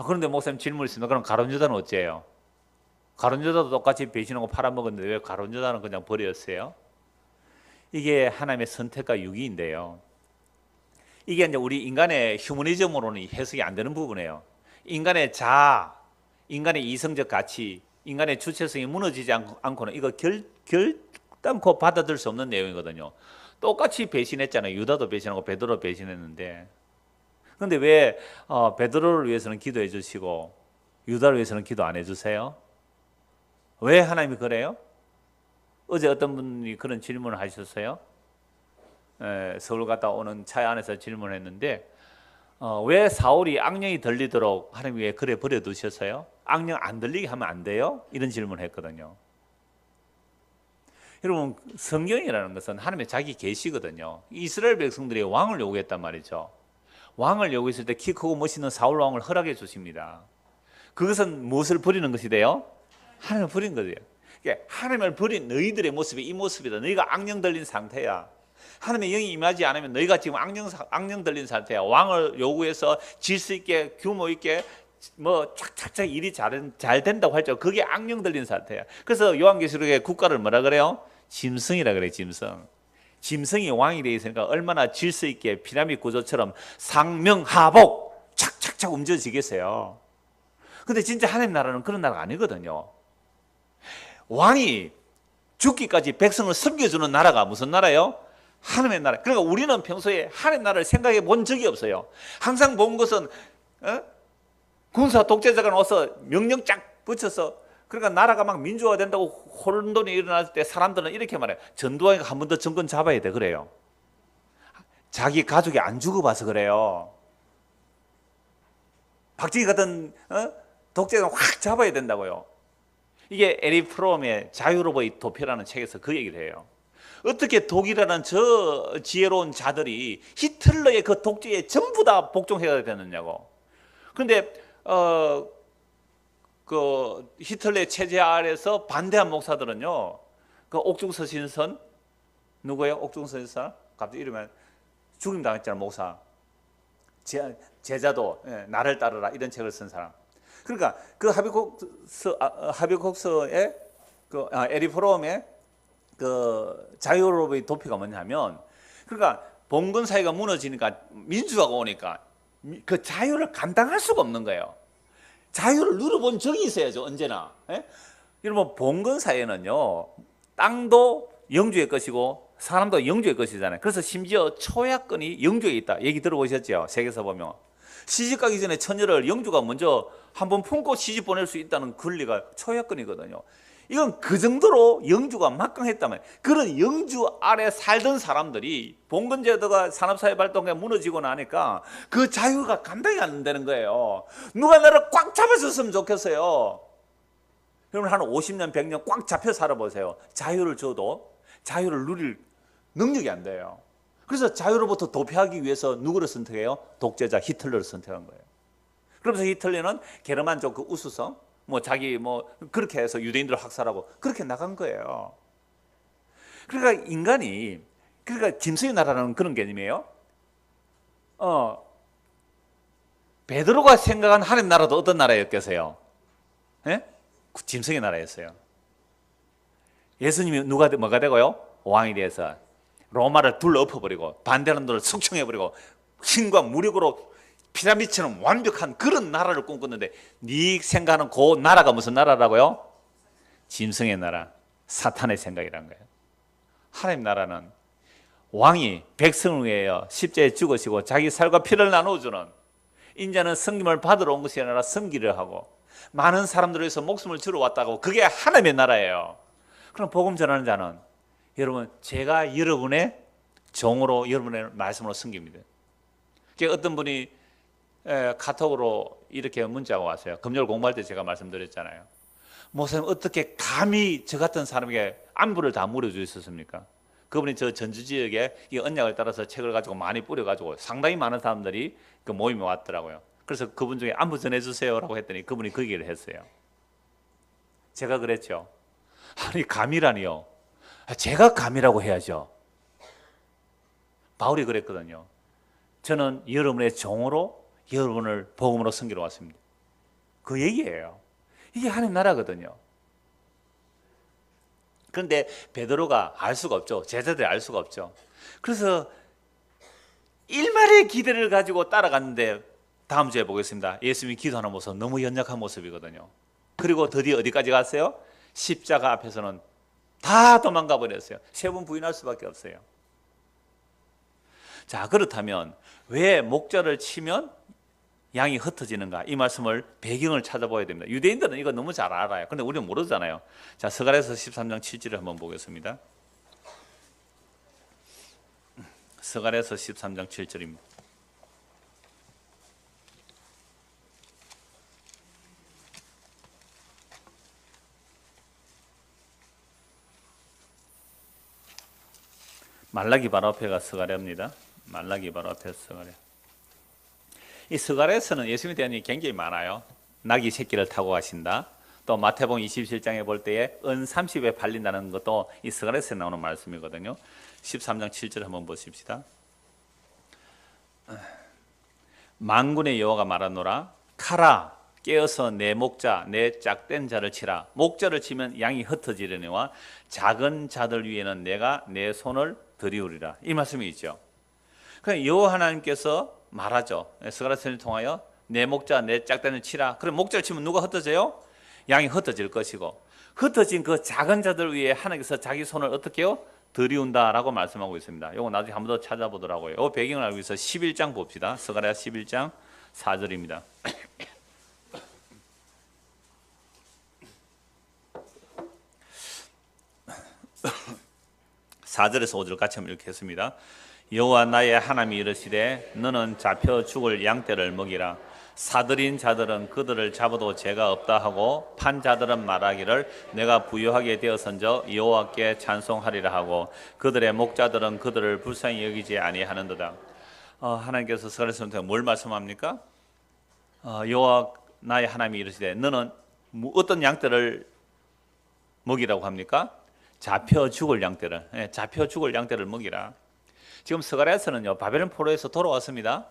그런데 목사님 질문이 있습니다. 그럼 가룟 유다는 어째요? 가룟 유다도 똑같이 배신하고 팔아먹었는데 왜 가룟 유다는 그냥 버렸어요? 이게 하나님의 선택과 유기인데요. 이게 이제 우리 인간의 휴머니즘으로는 해석이 안 되는 부분이에요. 인간의 자아, 인간의 이성적 가치, 인간의 주체성이 무너지지 않고는 이거 결단코 받아들일 수 없는 내용이거든요. 똑같이 배신했잖아요. 유다도 배신하고 베드로 배신했는데. 그런데 왜 베드로를 위해서는 기도해 주시고 유다를 위해서는 기도 안 해주세요? 왜 하나님이 그래요? 어제 어떤 분이 그런 질문을 하셨어요. 서울 갔다 오는 차 안에서 질문했는데 왜 사울이 악령이 들리도록 하나님이 왜 그래 버려두셨어요? 악령 안 들리게 하면 안 돼요? 이런 질문을 했거든요. 여러분, 성경이라는 것은 하나님의 자기 계시거든요. 이스라엘 백성들이 왕을 요구했단 말이죠. 왕을 요구했을 때 키 크고 멋있는 사울 왕을 허락해 주십니다. 그것은 무엇을 버리는 것이 돼요? 하나님을 버린 거예요. 그러니까 하나님을 버린 너희들의 모습이 이 모습이다. 너희가 악령 들린 상태야. 하나님의 영이 임하지 않으면 너희가 지금 악령 들린 상태야. 왕을 요구해서 질서 있게 규모 있게 뭐 착착착 일이 잘 된다고 할지 그게 악령 들린 상태야. 그래서 요한계시록에 국가를 뭐라 그래요? 짐승이라 그래. 짐승이 왕이 되어 있으니까 얼마나 질서 있게 피라미드 구조처럼 상명하복 착착착 움직여지겠어요. 근데 진짜 하나님 나라는 그런 나라가 아니거든요. 왕이 죽기까지 백성을 섬겨주는 나라가 무슨 나라예요? 하나님의 나라. 그러니까 우리는 평소에 하나님 나라를 생각해 본 적이 없어요. 항상 본 것은 군사 독재자가 나와서 명령 쫙 붙여서 그러니까 나라가 막 민주화 된다고 혼돈이 일어날 때 사람들은 이렇게 말해요. 전두환이가 한 번 더 정권 잡아야 돼 그래요. 자기 가족이 안 죽어봐서 그래요. 박정희 같은 독재자는 확 잡아야 된다고요. 이게 에리 프롬의 자유로의 도표라는 책에서 그 얘기를 해요. 어떻게 독이라는 저 지혜로운 자들이 히틀러의 그 독재에 전부 다 복종해야 되느냐고. 그런데 그 히틀러의 체제 아래서 반대한 목사들은요. 그 옥중서 신선 누구예요? 옥중서 신선 갑자기 이러면 죽임 당했잖아 목사. 제자도 나를 따르라 이런 책을 쓴 사람. 그러니까 그 하비국서의 그 에리 프롬의 그 자유로의 도피가 뭐냐면 그러니까 봉건 사회가 무너지니까 민주화가 오니까 그 자유를 감당할 수가 없는 거예요. 자유를 누려본 적이 있어야죠 언제나. 여러분 봉건 사회는요 땅도 영주의 것이고 사람도 영주의 것이잖아요. 그래서 심지어 초약권이 영주에 있다 얘기 들어보셨죠? 세계에서 보면 시집가기 전에 처녀를 영주가 먼저 한번 품고 시집 보낼 수 있다는 권리가 초약권이거든요. 이건 그 정도로 영주가 막강했다면 그런 영주 아래 살던 사람들이 봉건제도가 산업사회 발동에 무너지고 나니까 그 자유가 감당이 안 되는 거예요. 누가 나를 꽉 잡아줬으면 좋겠어요. 여러분 한 50년 100년 꽉 잡혀 살아보세요. 자유를 줘도 자유를 누릴 능력이 안 돼요. 그래서 자유로부터 도피하기 위해서 누구를 선택해요? 독재자 히틀러를 선택한 거예요. 그러면서 히틀러는 게르만족 그 우수성 뭐 자기 뭐 그렇게 해서 유대인들을 학살하고 그렇게 나간 거예요. 그러니까 인간이 그러니까 짐승의 나라라는 그런 개념이에요. 베드로가 생각한 하나님 나라도 어떤 나라였겠어요? 예? 짐승의 나라였어요. 예수님이 뭐가 되고요? 왕이 돼서 로마를 둘러엎어버리고 반대하는 들을 숙청해버리고 힘과 무력으로 피라미드처럼 완벽한 그런 나라를 꿈꿨는데 네 생각하는 그 나라가 무슨 나라라고요? 짐승의 나라, 사탄의 생각이란 거예요. 하나님 나라는 왕이 백성을 위하여 십자가에 죽으시고 자기 살과 피를 나누어주는, 인자는 섬김을 받으러 온 것이 아니라 섬기려 하고 많은 사람들을 위해서 목숨을 주러 왔다고, 그게 하나님의 나라예요. 그럼 복음 전하는 자는 여러분, 제가 여러분의 종으로 여러분의 말씀으로 섬깁니다. 어떤 분이 카톡으로 이렇게 문자가 왔어요. 금요일 공부할 때 제가 말씀드렸잖아요. 목사님, 어떻게 감히 저 같은 사람에게 안부를 다 물어주셨습니까? 그분이 저 전주 지역에 이 언약을 따라서 책을 가지고 많이 뿌려가지고 상당히 많은 사람들이 그 모임에 왔더라고요. 그래서 그분 중에 안부 전해주세요라고 했더니 그분이 그 얘기를 했어요. 제가 그랬죠. 아니, 감이라니요. 제가 감이라고 해야죠. 바울이 그랬거든요. 저는 여러분의 종으로 여러분을 복음으로 섬기러 왔습니다. 그 얘기예요. 이게 하나님 나라거든요. 그런데 베드로가 알 수가 없죠. 제자들이 알 수가 없죠. 그래서 일말의 기대를 가지고 따라갔는데, 다음 주에 보겠습니다. 예수님이 기도하는 모습, 너무 연약한 모습이거든요. 그리고 드디어 어디까지 갔어요? 십자가 앞에서는 다 도망가 버렸어요. 세 번 부인할 수밖에 없어요. 자, 그렇다면 왜 목자를 치면 양이 흩어지는가? 이 말씀을, 배경을 찾아봐야 됩니다. 유대인들은 이거 너무 잘 알아요. 근데 우리는 모르잖아요. 자, 스가랴서 13장 7절을 한번 보겠습니다. 스가랴서 13장 7절입니다. 말라기 바로 앞에가 스가랴입니다. 말라기 바로 앞에 스가랴. 이 스가랴에서는 예수님에 대한 얘기 굉장히 많아요. 낙이 새끼를 타고 가신다. 또 마태복음 27장에 볼 때에 은 30에 팔린다는 것도 이 스가랴에서 나오는 말씀이거든요. 13장 7절 한번 보십시다. 만군의 여호와가 말하노라, 카라, 깨어서 내 목자, 내 짝된 자를 치라. 목자를 치면 양이 흩어지려니와 작은 자들 위에는 내가 내 손을 들이우리라. 이 말씀이 있죠. 그러니까 여호와 하나님께서 말하죠. 스가랴서를 통하여 내 목자, 내 짝단을 치라. 그럼 목자를 치면 누가 흩어져요? 양이 흩어질 것이고, 흩어진 그 작은 자들 위에 하나님께서 자기 손을 어떻게 해요? 들이운다라고 말씀하고 있습니다. 이거 나중에 한 번 더 찾아보더라고요. 이 배경을 알고 있어 11장 봅시다. 스가랴 11장 4절입니다. 4절에서 5절 같이 한번 읽겠습니다. 여호와 나의 하나님이 이르시되 너는 잡혀 죽을 양떼를 먹이라. 사들인 자들은 그들을 잡아도 죄가 없다 하고 판 자들은 말하기를 내가 부유하게 되었은저 여호와께 찬송하리라 하고 그들의 목자들은 그들을 불쌍히 여기지 아니하는도다. 하나님께서 스가랴서한테 뭘 말씀합니까? 여호와 나의 하나님이 이르시되 너는 어떤 양떼를 먹이라고 합니까? 잡혀 죽을 양떼를, 잡혀 죽을 양떼를 먹이라. 지금 스가랴서는요, 바벨론 포로에서 돌아왔습니다.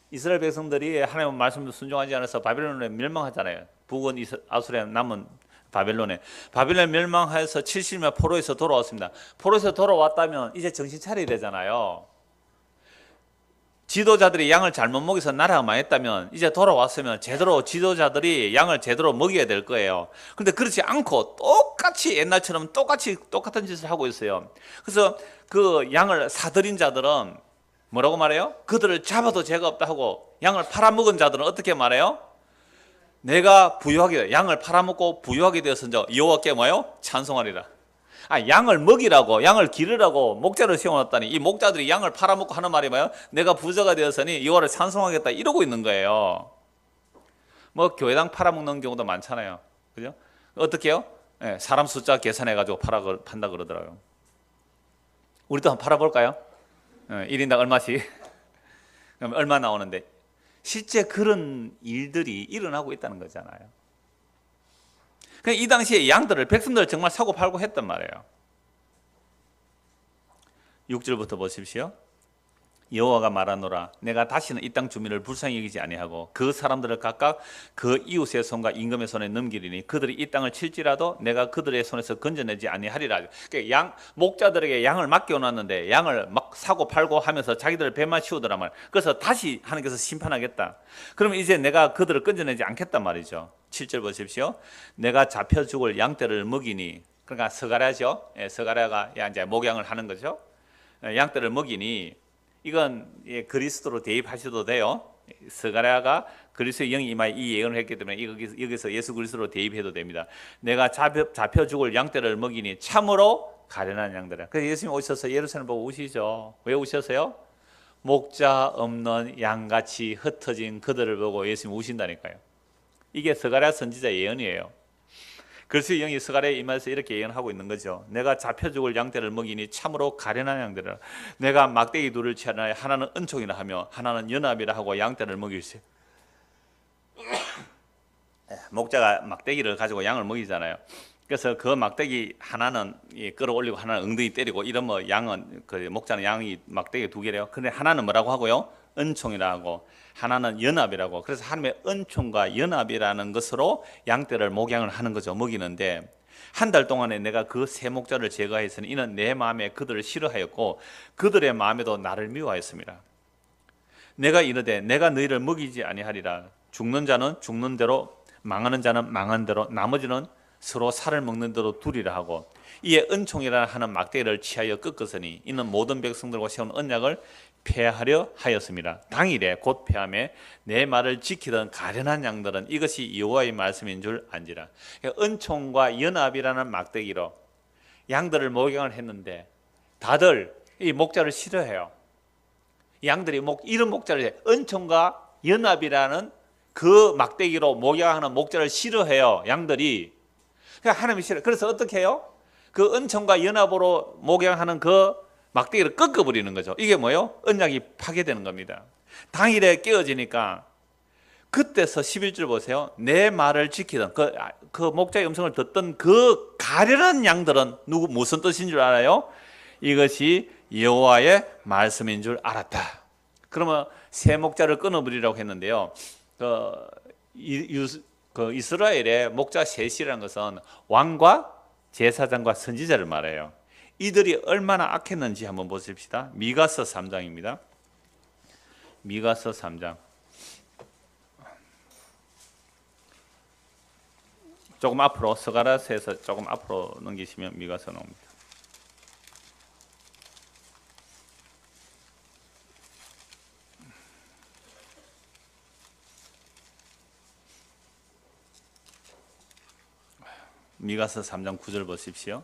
이스라엘 백성들이 하나님의 말씀도 순종하지 않아서 바벨론에 멸망하잖아요. 북은 아수리아, 남은 바벨론에. 바벨론 멸망하여서 70년 포로에서 돌아왔습니다. 포로에서 돌아왔다면 이제 정신 차려야 되잖아요. 지도자들이 양을 잘못 먹여서 나라가 망했다면 이제 돌아왔으면 제대로 지도자들이 양을 제대로 먹여야 될 거예요. 그런데 그렇지 않고 똑같이 옛날처럼 똑같은 짓을 하고 있어요. 그래서 그 양을 사들인 자들은 뭐라고 말해요? 그들을 잡아도 죄가 없다 하고, 양을 팔아먹은 자들은 어떻게 말해요? 내가 부유하게, 양을 팔아먹고 부유하게 되었은저 여호와께 뭐예요? 찬송하리라. 양을 먹이라고, 양을 기르라고 목자를 세워놨다니, 이 목자들이 양을 팔아먹고 하는 말이 뭐예요? 내가 부자가 되었으니 여호와를 찬송하겠다, 이러고 있는 거예요. 뭐 교회당 팔아먹는 경우도 많잖아요. 그죠? 어떻게 해요? 사람 숫자 계산해가지고 판다 그러더라고요. 우리도 한번 팔아볼까요? 1인당 얼마씩? 그럼 얼마 나오는데? 실제 그런 일들이 일어나고 있다는 거잖아요. 이 당시에 양들을, 백성들을 정말 사고 팔고 했단 말이에요. 6절부터 보십시오. 여호와가 말하노라 내가 다시는 이 땅 주민을 불쌍히 여기지 아니하고 그 사람들을 각각 그 이웃의 손과 임금의 손에 넘기리니 그들이 이 땅을 칠지라도 내가 그들의 손에서 건져내지 아니하리라. 그러니까 목자들에게 양을 맡겨놨는데 양을 막 사고 팔고 하면서 자기들 배만 치우더란 말. 그래서 다시 하나님께서 심판하겠다. 그러면 이제 내가 그들을 건져내지 않겠단 말이죠. 7절 보십시오. 내가 잡혀 죽을 양떼를 먹이니, 그러니까 스가랴죠. 스가랴가 이제 목양을 하는 거죠. 양떼를 먹이니, 이건 그리스도로 대입하셔도 돼요. 스가랴가 그리스도의 영이 임하여 이 예언을 했기 때문에 여기서 예수 그리스도로 대입해도 됩니다. 내가 잡혀 죽을 양떼를 먹이니 참으로 가련한 양들아. 그래서 예수님 오셔서 예루살렘 보고 우시죠. 왜 우셨어요? 목자 없는 양같이 흩어진 그들을 보고 예수님 우신다니까요. 이게 스가랴 선지자 예언이에요. 그리스도의 영이 스가랴에 임해서 이렇게 예언하고 있는 거죠. 내가 잡혀 죽을 양떼를 먹이니 참으로 가련한 양들이라. 내가 막대기 둘을 취하나 하나는 은총이라 하며 하나는 연합이라 하고 양떼를 먹일세. 목자가 막대기를 가지고 양을 먹이잖아요. 그래서 그 막대기 하나는 끌어올리고 하나는 엉덩이 때리고 이러면 양은 그 목자는 양이 막대기 두 개래요. 근데 하나는 뭐라고 하고요? 은총이라 하고 하나는 연합이라고. 그래서 하나님의 은총과 연합이라는 것으로 양떼를 목양을 하는 거죠. 먹이는데 한 달 동안에 내가 그 세 목자를 제거하였으니 이는 내 마음에 그들을 싫어하였고 그들의 마음에도 나를 미워하였습니다. 내가 이르되 내가 너희를 먹이지 아니하리라. 죽는 자는 죽는 대로 망하는 자는 망한 대로 나머지는 서로 살을 먹는 대로 두리라 하고 이에 은총이라 하는 막대기를 취하여 꺾었으니 이는 모든 백성들과 세운 언약을 폐하려 하였습니다. 당일에 곧 폐함에 내 말을 지키던 가련한 양들은 이것이 여호와의 말씀인 줄 안지라. 은총과 연합이라는 막대기로 양들을 목양을 했는데 다들 이 목자를 싫어해요. 양들이 이런 목자를 해. 은총과 연합이라는 그 막대기로 목양하는 목자를 싫어해요. 양들이. 하나님이 싫어요. 그래서 어떻게 해요? 그 은총과 연합으로 목양하는 그 막대기를 꺾어버리는 거죠. 이게 뭐예요? 언약이 파괴되는 겁니다. 당일에 깨어지니까 그때서 11절 보세요. 내 말을 지키던 그 목자의 음성을 듣던 그 가련한 양들은 무슨 뜻인 줄 알아요? 이것이 여호와의 말씀인 줄 알았다. 그러면 새 목자를 끊어버리라고 했는데요. 이스라엘의 목자 셋이라는 것은 왕과 제사장과 선지자를 말해요. 이들이 얼마나 악했는지 한번 보십시다. 미가서 3장입니다. 미가서 3장. 조금 앞으로 스가랴서에서 조금 앞으로 넘기시면 미가서 나옵니다. 미가서 3장 9절 보십시오.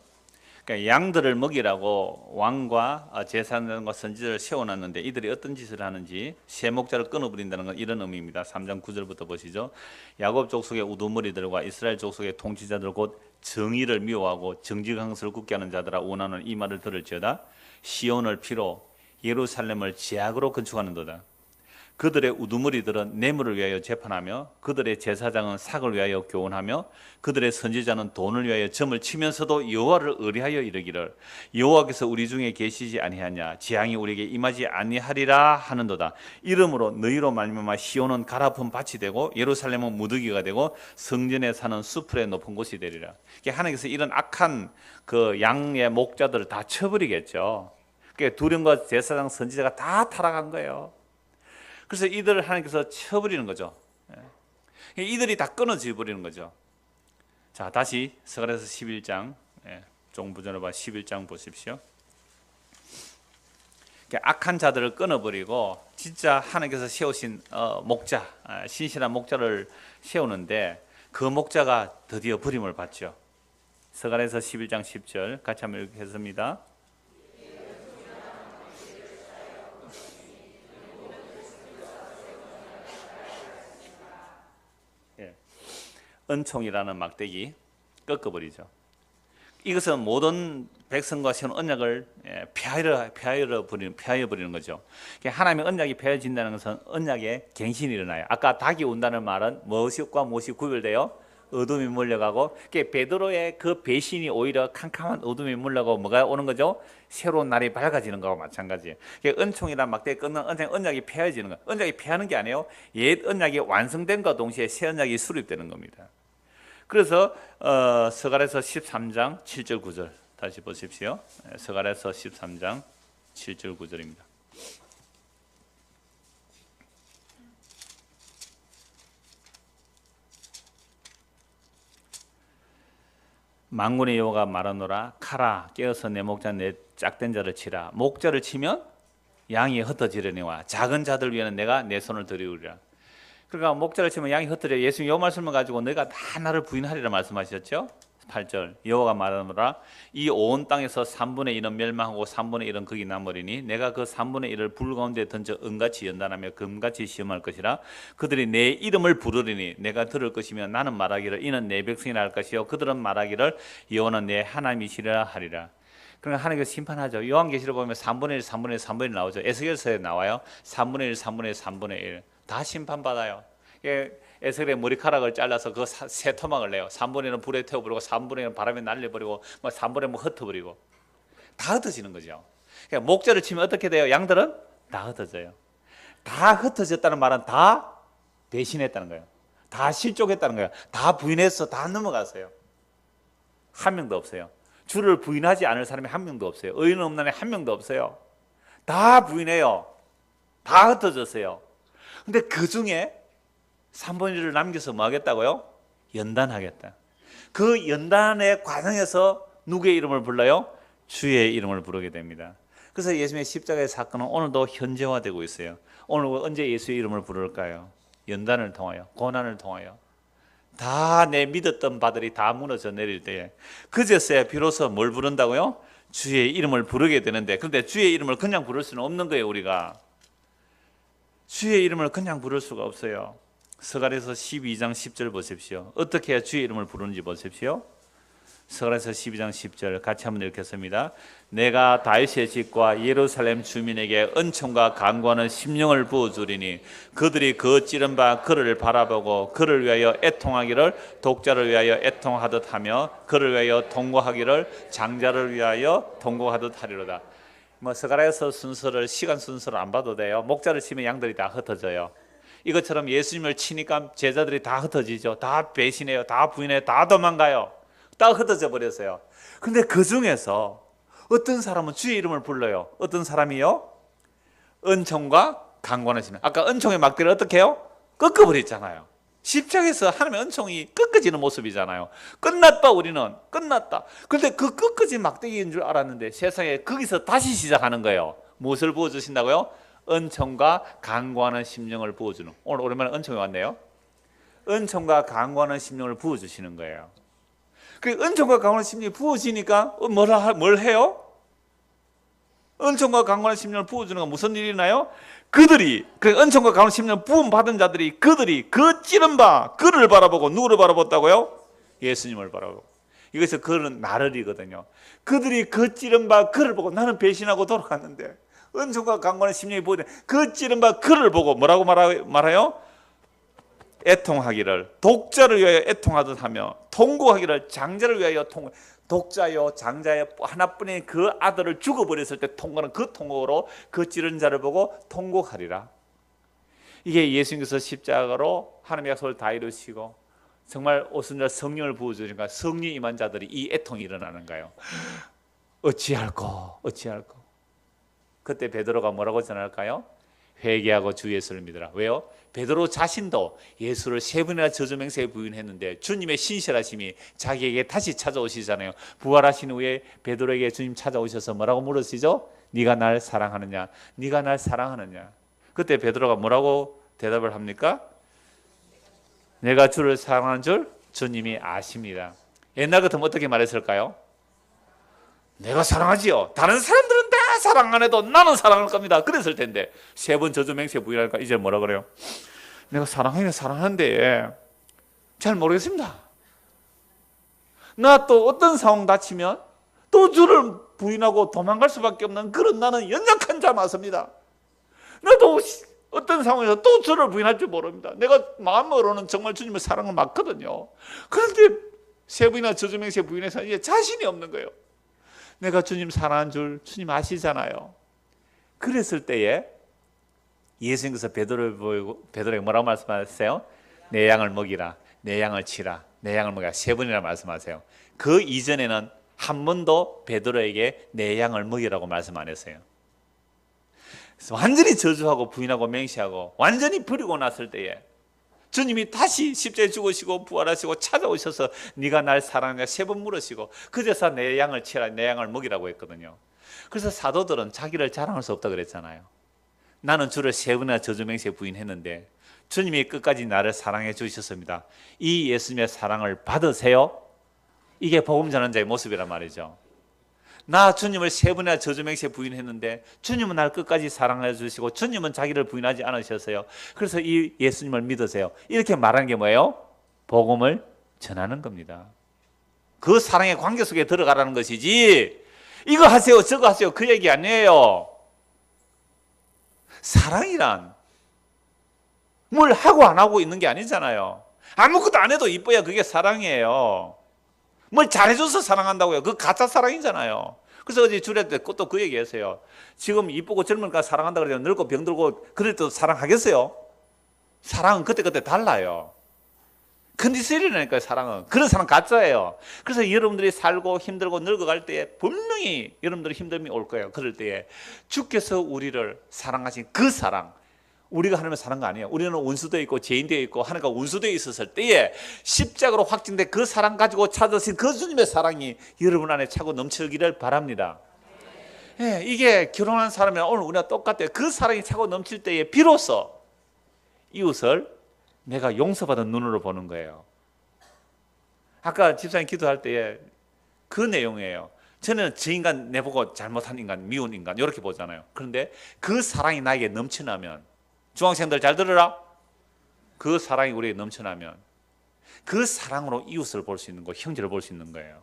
그러니까 양들을 먹이라고 왕과 제사장과 선지자를 세워놨는데 이들이 어떤 짓을 하는지 새 목자를 끊어버린다는 건 이런 의미입니다. 3장 9절부터 보시죠. 야곱 족속의 우두머리들과 이스라엘 족속의 통치자들 곧 정의를 미워하고 정직한 것을 굳게 하는 자들아 원하는 이 말을 들을지어다. 시온을 피로 예루살렘을 제약으로 건축하는도다. 그들의 우두머리들은 뇌물을 위하여 재판하며 그들의 제사장은 삭을 위하여 교훈하며 그들의 선지자는 돈을 위하여 점을 치면서도 여호와를 의뢰하여 이르기를 여호와께서 우리 중에 계시지 아니하냐 재앙이 우리에게 임하지 아니하리라 하는도다. 이러므로 너희로 말미암아 시온은 가라픈 밭이 되고 예루살렘은 무더기가 되고 성전에 사는 수풀의 높은 곳이 되리라. 하나님께서 이런 악한 그 양의 목자들을 다 쳐버리겠죠. 두령과 제사장 선지자가 다 타락한 거예요. 그래서 이들을 하나님께서 쳐버리는 거죠. 이들이 다 끊어져 버리는 거죠. 자, 다시 스가랴서 11장 조금 부전을 봐 11장 보십시오. 악한 자들을 끊어버리고 진짜 하나님께서 세우신 목자, 신실한 목자를 세우는데 그 목자가 드디어 버림을 받죠. 스가랴서 11장 10절 같이 한번 읽겠습니다. 은총이라는 막대기 꺾어버리죠. 이것은 모든 백성과 세운 언약을 폐하여 버리는 거죠. 하나님의 언약이 폐하여진다는 것은 언약의 갱신이 일어나요. 아까 닭이 온다는 말은 무엇과 무엇이 구별돼요? 어둠이 몰려가고, 베드로의 그 배신이 오히려 캄캄한 어둠이 몰려가고 뭐가 오는 거죠? 새로운 날이 밝아지는 거와 마찬가지예요. 은총이란 막대에 끊는 언약이 폐해지는 거예요. 언약이 폐하는 게 아니에요. 옛 언약이 완성된과 동시에 새 언약이 수립되는 겁니다. 그래서 스가랴서 13장 7절 9절 다시 보십시오. 스가랴서 13장 7절 9절입니다. 만군의 여호와가 말하노라. 카라 깨어서 내 목자 내 짝된 자를 치라. 목자를 치면 양이 흩어지려니와 작은 자들 위에는 내가 내 손을 들이우리라. 그러니까 목자를 치면 양이 흩어져. 예수님 이 말씀을 가지고 너희가 다 나를 부인하리라 말씀하셨죠. 8절 여호와가 말하노라. 이 온 땅에서 3분의 1은 멸망하고 3분의 1은 거기 남으리니 내가 그 3분의 1을 불 가운데 던져 은같이 연단하며 금같이 시험할 것이라. 그들이 내 이름을 부르리니 내가 들을 것이며 나는 말하기를 이는 내 백성이라 할 것이요 그들은 말하기를 여호와는 내 하나님이시라 하리라. 그러니까 하나님께서 심판하죠. 요한계시록 보면 3분의 1, 3분의 1, 3분의 1 나오죠. 에스겔서에 나와요. 3분의 1, 3분의 1, 3분의 1 다 심판받아요. 에스겔의 머리카락을 잘라서 그 새 토막을 내요. 3분의 1은 불에 태워버리고 3분의 1은 바람에 날려버리고 3분의 1은 흩어버리고 다 흩어지는 거죠. 그러니까 목자를 치면 어떻게 돼요? 양들은 다 흩어져요. 다 흩어졌다는 말은 다 배신했다는 거예요. 다 실족했다는 거예요. 다 부인해서 다 넘어갔어요. 한 명도 없어요. 주를 부인하지 않을 사람이 한 명도 없어요. 의인 없는 애 한 명도 없어요. 다 부인해요. 다 흩어졌어요. 근데 그 중에 3분의 1을 남겨서 뭐 하겠다고요? 연단하겠다. 그 연단의 과정에서 누구의 이름을 불러요? 주의 이름을 부르게 됩니다. 그래서 예수님의 십자가의 사건은 오늘도 현재화되고 있어요. 오늘 언제 예수의 이름을 부를까요? 연단을 통하여, 고난을 통하여. 다 내 믿었던 바들이 다 무너져 내릴 때에 그제서야 비로소 뭘 부른다고요? 주의 이름을 부르게 되는데, 그런데 주의 이름을 그냥 부를 수는 없는 거예요. 우리가 주의 이름을 그냥 부를 수가 없어요. 스가랴서 12장 10절 보십시오. 어떻게 해야 주의 이름을 부르는지 보십시오. 스가랴서 12장 10절 같이 한번 읽겠습니다. 내가 다윗의 집과 예루살렘 주민에게 은총과 간구하는 심령을 부어주리니 그들이 그 찌른 바 그를 바라보고 그를 위하여 애통하기를 독자를 위하여 애통하듯 하며 그를 위하여 통고하기를 장자를 위하여 통고하듯 하리로다. 스가랴서 순서를 시간 순서를 안 봐도 돼요. 목자를 치면 양들이 다 흩어져요. 이것처럼 예수님을 치니까 제자들이 다 흩어지죠. 다 배신해요. 다 부인해요. 다 도망가요. 다 흩어져 버렸어요. 근데 그 중에서 어떤 사람은 주의 이름을 불러요. 어떤 사람이요? 은총과 강권하시는. 아까 은총의 막대를 어떻게 해요? 꺾어버렸잖아요. 십자가에서 하나님의 은총이 꺾어지는 모습이잖아요. 끝났다. 우리는 끝났다. 그런데 그 꺾어진 막대기인 줄 알았는데 세상에 거기서 다시 시작하는 거예요. 무엇을 부어주신다고요? 은총과 강구하는 심령을 부어주는. 오늘 오랜만에 은총이 왔네요. 은총과 강구하는 심령을 부어주시는 거예요. 그 은총과 강구하는 심령이 부어지니까 뭘 해요? 은총과 강구하는 심령을 부어주는 건 무슨 일이나요? 그들이 그 은총과 강구하는 심령을 부음 받은 자들이 그들이 그 찌른 바 그를 바라보고 누구를 바라봤다고요? 예수님을 바라보고. 이것은 그는 나를이거든요. 그들이 그 찌른 바 그를 보고 나는 배신하고 돌아갔는데 은총과 강구하는 심령이 보이는 그 찌른 바 그를 보고 뭐라고 말해요? 애통하기를 독자를 위하여 애통하듯 하며 통고하기를 장자를 위하여 통고. 독자요 장자요 하나뿐인 그 아들을 죽어버렸을 때 통고하는 그 통고로 그 찌른 자를 보고 통곡하리라. 이게 예수님께서 십자가로 하나님의 약속을 다 이루시고 정말 오순절 성령을 부어주니까 성령 임한 자들이 이 애통이 일어나는 거예요. 어찌할꼬 어찌할꼬. 그때 베드로가 뭐라고 전할까요? 회개하고 주 예수를 믿으라. 왜요? 베드로 자신도 예수를 3번이나 저주맹세에 부인했는데 주님의 신실하심이 자기에게 다시 찾아오시잖아요. 부활하신 후에 베드로에게 주님 찾아오셔서 뭐라고 물으시죠? 네가 날 사랑하느냐? 네가 날 사랑하느냐? 그때 베드로가 뭐라고 대답을 합니까? 내가 주를 사랑하는 줄 주님이 아십니다. 옛날 같으면 어떻게 말했을까요? 내가 사랑하지요. 다른 사람들은 다 사랑 안 해도 나는 사랑할 겁니다. 그랬을 텐데 3번 저주맹세 부인하니까 이제 뭐라 그래요? 내가 사랑하긴 사랑하는데 잘 모르겠습니다. 나 또 어떤 상황 닥치면 또 주를 부인하고 도망갈 수밖에 없는 그런 나는 연약한 자 맞습니다. 나도 어떤 상황에서 또 저를 부인할 줄 모릅니다. 내가 마음으로는 정말 주님을 사랑을 맞거든요. 그런데 세 번이나 저주맹세 부인해서 이제 자신이 없는 거예요. 내가 주님 사랑한 줄 주님 아시잖아요. 그랬을 때에 예수님께서 베드로를 보이고 베드로에게 뭐라고 말씀하세요? 내 양을 먹이라, 내 양을 치라, 내 양을 먹이라 세 번이나 말씀하세요. 그 이전에는 한 번도 베드로에게 내 양을 먹이라고 말씀 안 했어요. 그래서 완전히 저주하고 부인하고 맹세하고 완전히 버리고 났을 때에 주님이 다시 십자가에 죽으시고 부활하시고 찾아오셔서 네가 날 사랑하냐 세 번 물으시고 그제서 내 양을 치라, 내 양을 먹이라고 했거든요. 그래서 사도들은 자기를 자랑할 수 없다 그랬잖아요. 나는 주를 세 번이나 저주맹세 부인했는데 주님이 끝까지 나를 사랑해 주셨습니다. 이 예수님의 사랑을 받으세요. 이게 복음 전하는 자의 모습이란 말이죠. 나 주님을 세 번이나 저주맹세 부인했는데 주님은 날 끝까지 사랑해 주시고 주님은 자기를 부인하지 않으셨어요. 그래서 이 예수님을 믿으세요. 이렇게 말하는 게 뭐예요? 복음을 전하는 겁니다. 그 사랑의 관계 속에 들어가라는 것이지 이거 하세요 저거 하세요 그 얘기 아니에요. 사랑이란 뭘 하고 안 하고 있는 게 아니잖아요. 아무것도 안 해도 이뻐야 그게 사랑이에요. 뭘 잘해줘서 사랑한다고요. 그거 가짜 사랑이잖아요. 그래서 어제 주례 때 또 그 얘기했어요. 지금 이쁘고 젊으니까 사랑한다 그러면 늙고 병들고 그럴 때도 사랑하겠어요? 사랑은 그때그때 달라요. 컨디션이라니까요. 사랑은. 그런 사랑 가짜예요. 그래서 여러분들이 살고 힘들고 늙어갈 때에 분명히 여러분들의 힘듦이 올 거예요. 그럴 때에 주께서 우리를 사랑하신 그 사랑, 우리가 하나님을 사랑한 거 아니에요. 우리는 원수되어 있고 죄인되어 있고 하나님과 원수되어 있었을 때에 십자가로 확증된 그 사랑 가지고 찾으신 그 주님의 사랑이 여러분 안에 차고 넘치기를 바랍니다. 예, 이게 결혼한 사람이랑 오늘 우리가 똑같아요. 그 사랑이 차고 넘칠 때에 비로소 이웃을 내가 용서받은 눈으로 보는 거예요. 아까 집사님 기도할 때에 그 내용이에요. 저는 저 인간 내보고 잘못한 인간, 미운 인간 이렇게 보잖아요. 그런데 그 사랑이 나에게 넘쳐나면 중학생들 잘 들으라. 그 사랑이 우리에게 넘쳐나면 그 사랑으로 이웃을 볼 수 있는 거, 형제를 볼 수 있는 거예요.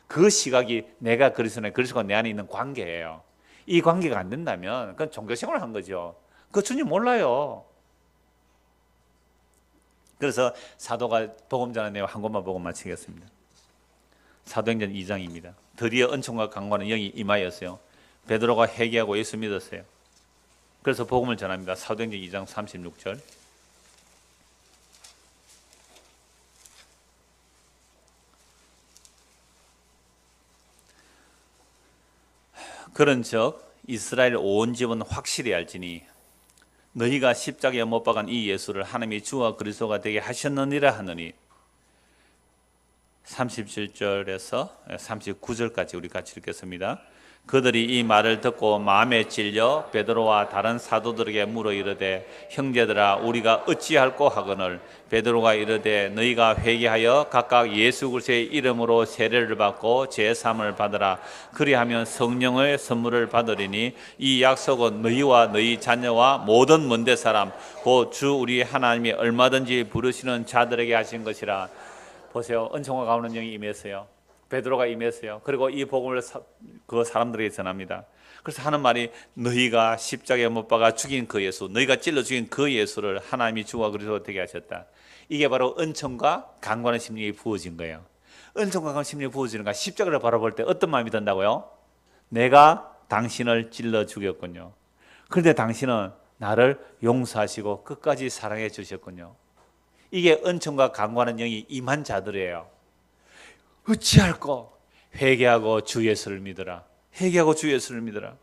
그 시각이 내가 그리스도네, 그리스도가 내 안에 있는 관계예요. 이 관계가 안 된다면 그건 종교생활을 한 거죠. 그 주님 몰라요. 그래서 사도가 복음 전하는 내용 한 곳만 보고 마치겠습니다. 사도행전 2장입니다. 드디어 은총과 강구하는 영이 임하였어요. 베드로가 회개하고 예수 믿었어요. 그래서 복음을 전합니다. 사도행전 2장 36절. 그런즉 이스라엘 온 집은 확실히 알지니 너희가 십자가에 못 박은 이 예수를 하나님이 주와 그리스도가 되게 하셨느니라 하느니 37절에서 39절까지 우리 같이 읽겠습니다. 그들이 이 말을 듣고 마음에 찔려 베드로와 다른 사도들에게 물어 이르되 형제들아 우리가 어찌할꼬 하거늘 베드로가 이르되 너희가 회개하여 각각 예수 그리스도의 이름으로 세례를 받고 제사함을 받으라. 그리하면 성령의 선물을 받으리니 이 약속은 너희와 너희 자녀와 모든 먼데 사람 곧 주 우리 하나님이 얼마든지 부르시는 자들에게 하신 것이라. 보세요. 은총과 가운데 영이 임했어요. 베드로가 임했어요. 그리고 이 복음을 그 사람들에게 전합니다. 그래서 하는 말이 너희가 십자가에 못 박아 죽인 그 예수, 너희가 찔러 죽인 그 예수를 하나님이 주와 그리스도 되게 하셨다. 이게 바로 은총과 강구하는 심령이 부어진 거예요. 은총과 강구하는 심령이 부어지는가? 십자가를 바라볼 때 어떤 마음이 든다고요? 내가 당신을 찔러 죽였군요. 그런데 당신은 나를 용서하시고 끝까지 사랑해 주셨군요. 이게 은총과 강구하는 영이 임한 자들이에요. 어찌할꼬? 회개하고 주 예수를 믿으라. 회개하고 주 예수를 믿으라.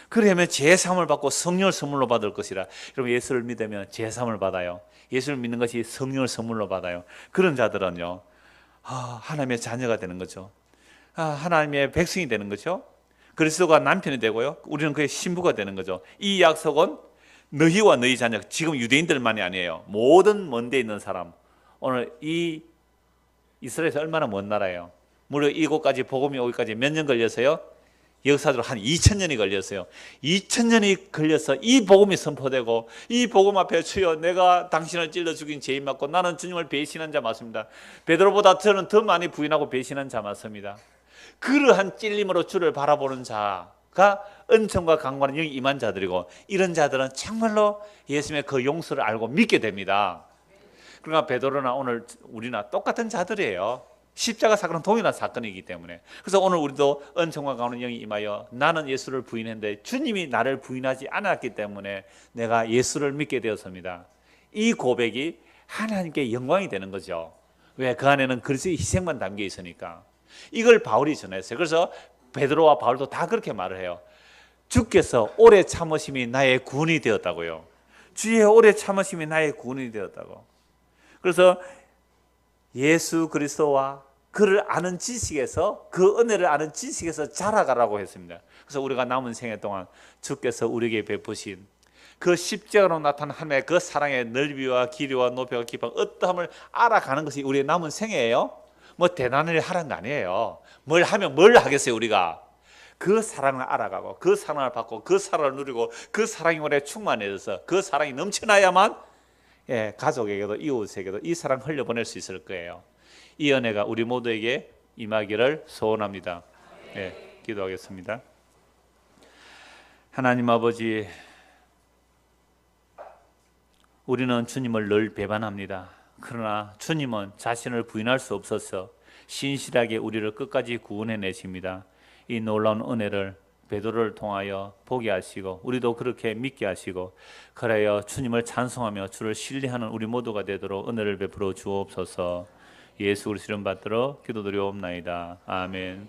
그러면 제사함을 받고 성령을 선물로 받을 것이라. 여러분 예수를 믿으면 제사함을 받아요. 예수를 믿는 것이 성령을 선물로 받아요. 그런 자들은요 하나님의 자녀가 되는 거죠. 하나님의 백성이 되는 거죠. 그리스도가 남편이 되고요 우리는 그의 신부가 되는 거죠. 이 약속은 너희와 너희 자녀, 지금 유대인들만이 아니에요. 모든 먼데 있는 사람. 오늘 이 이스라엘에서 얼마나 먼 나라예요. 무려 이곳까지 복음이 오기까지 몇 년 걸렸어요? 역사적으로 한 2000년이 걸렸어요. 2000년이 걸려서 이 복음이 선포되고 이 복음 앞에 주여 내가 당신을 찔러 죽인 죄인 맞고 나는 주님을 배신한 자 맞습니다. 베드로보다 저는 더 많이 부인하고 배신한 자 맞습니다. 그러한 찔림으로 주를 바라보는 자가 은총과 강구하는 영이 임한 자들이고, 이런 자들은 정말로 예수님의 그 용서를 알고 믿게 됩니다. 그러니까 베드로나 오늘 우리나 똑같은 자들이에요. 십자가 사건은 동일한 사건이기 때문에. 그래서 오늘 우리도 은총과 강구하는 영이 임하여 나는 예수를 부인했는데 주님이 나를 부인하지 않았기 때문에 내가 예수를 믿게 되었습니다. 이 고백이 하나님께 영광이 되는 거죠. 왜? 그 안에는 그리스도의 희생만 담겨 있으니까. 이걸 바울이 전했어요. 그래서 베드로와 바울도 다 그렇게 말을 해요. 주께서 오래 참으심이 나의 구원이 되었다고요. 주의 오래 참으심이 나의 구원이 되었다고. 그래서 예수 그리스도와 그를 아는 지식에서, 그 은혜를 아는 지식에서 자라가라고 했습니다. 그래서 우리가 남은 생애 동안 주께서 우리에게 베푸신 그 십자가로 나타난 하나님의 그 사랑의 넓이와 길이와 높이와 깊이와 어떠함을 알아가는 것이 우리의 남은 생애예요. 뭐 대단한 일 하라는 거 아니에요. 뭘 하면 뭘 하겠어요. 우리가 그 사랑을 알아가고 그 사랑을 받고 그 사랑을 누리고 그 사랑이 우리에 충만해져서 그 사랑이 넘쳐나야만 가족에게도 이웃에게도 이 사랑 흘려보낼 수 있을 거예요. 이 은혜가 우리 모두에게 임하기를 소원합니다. 기도하겠습니다. 하나님 아버지, 우리는 주님을 늘 배반합니다. 그러나 주님은 자신을 부인할 수 없어서 신실하게 우리를 끝까지 구원해내십니다. 이 놀라운 은혜를 베드로를 통하여 보게 하시고 우리도 그렇게 믿게 하시고, 그래야 주님을 찬송하며 주를 신뢰하는 우리 모두가 되도록 은혜를 베풀어 주옵소서. 예수 그리스도 이름 받들어 기도드리옵나이다. 아멘.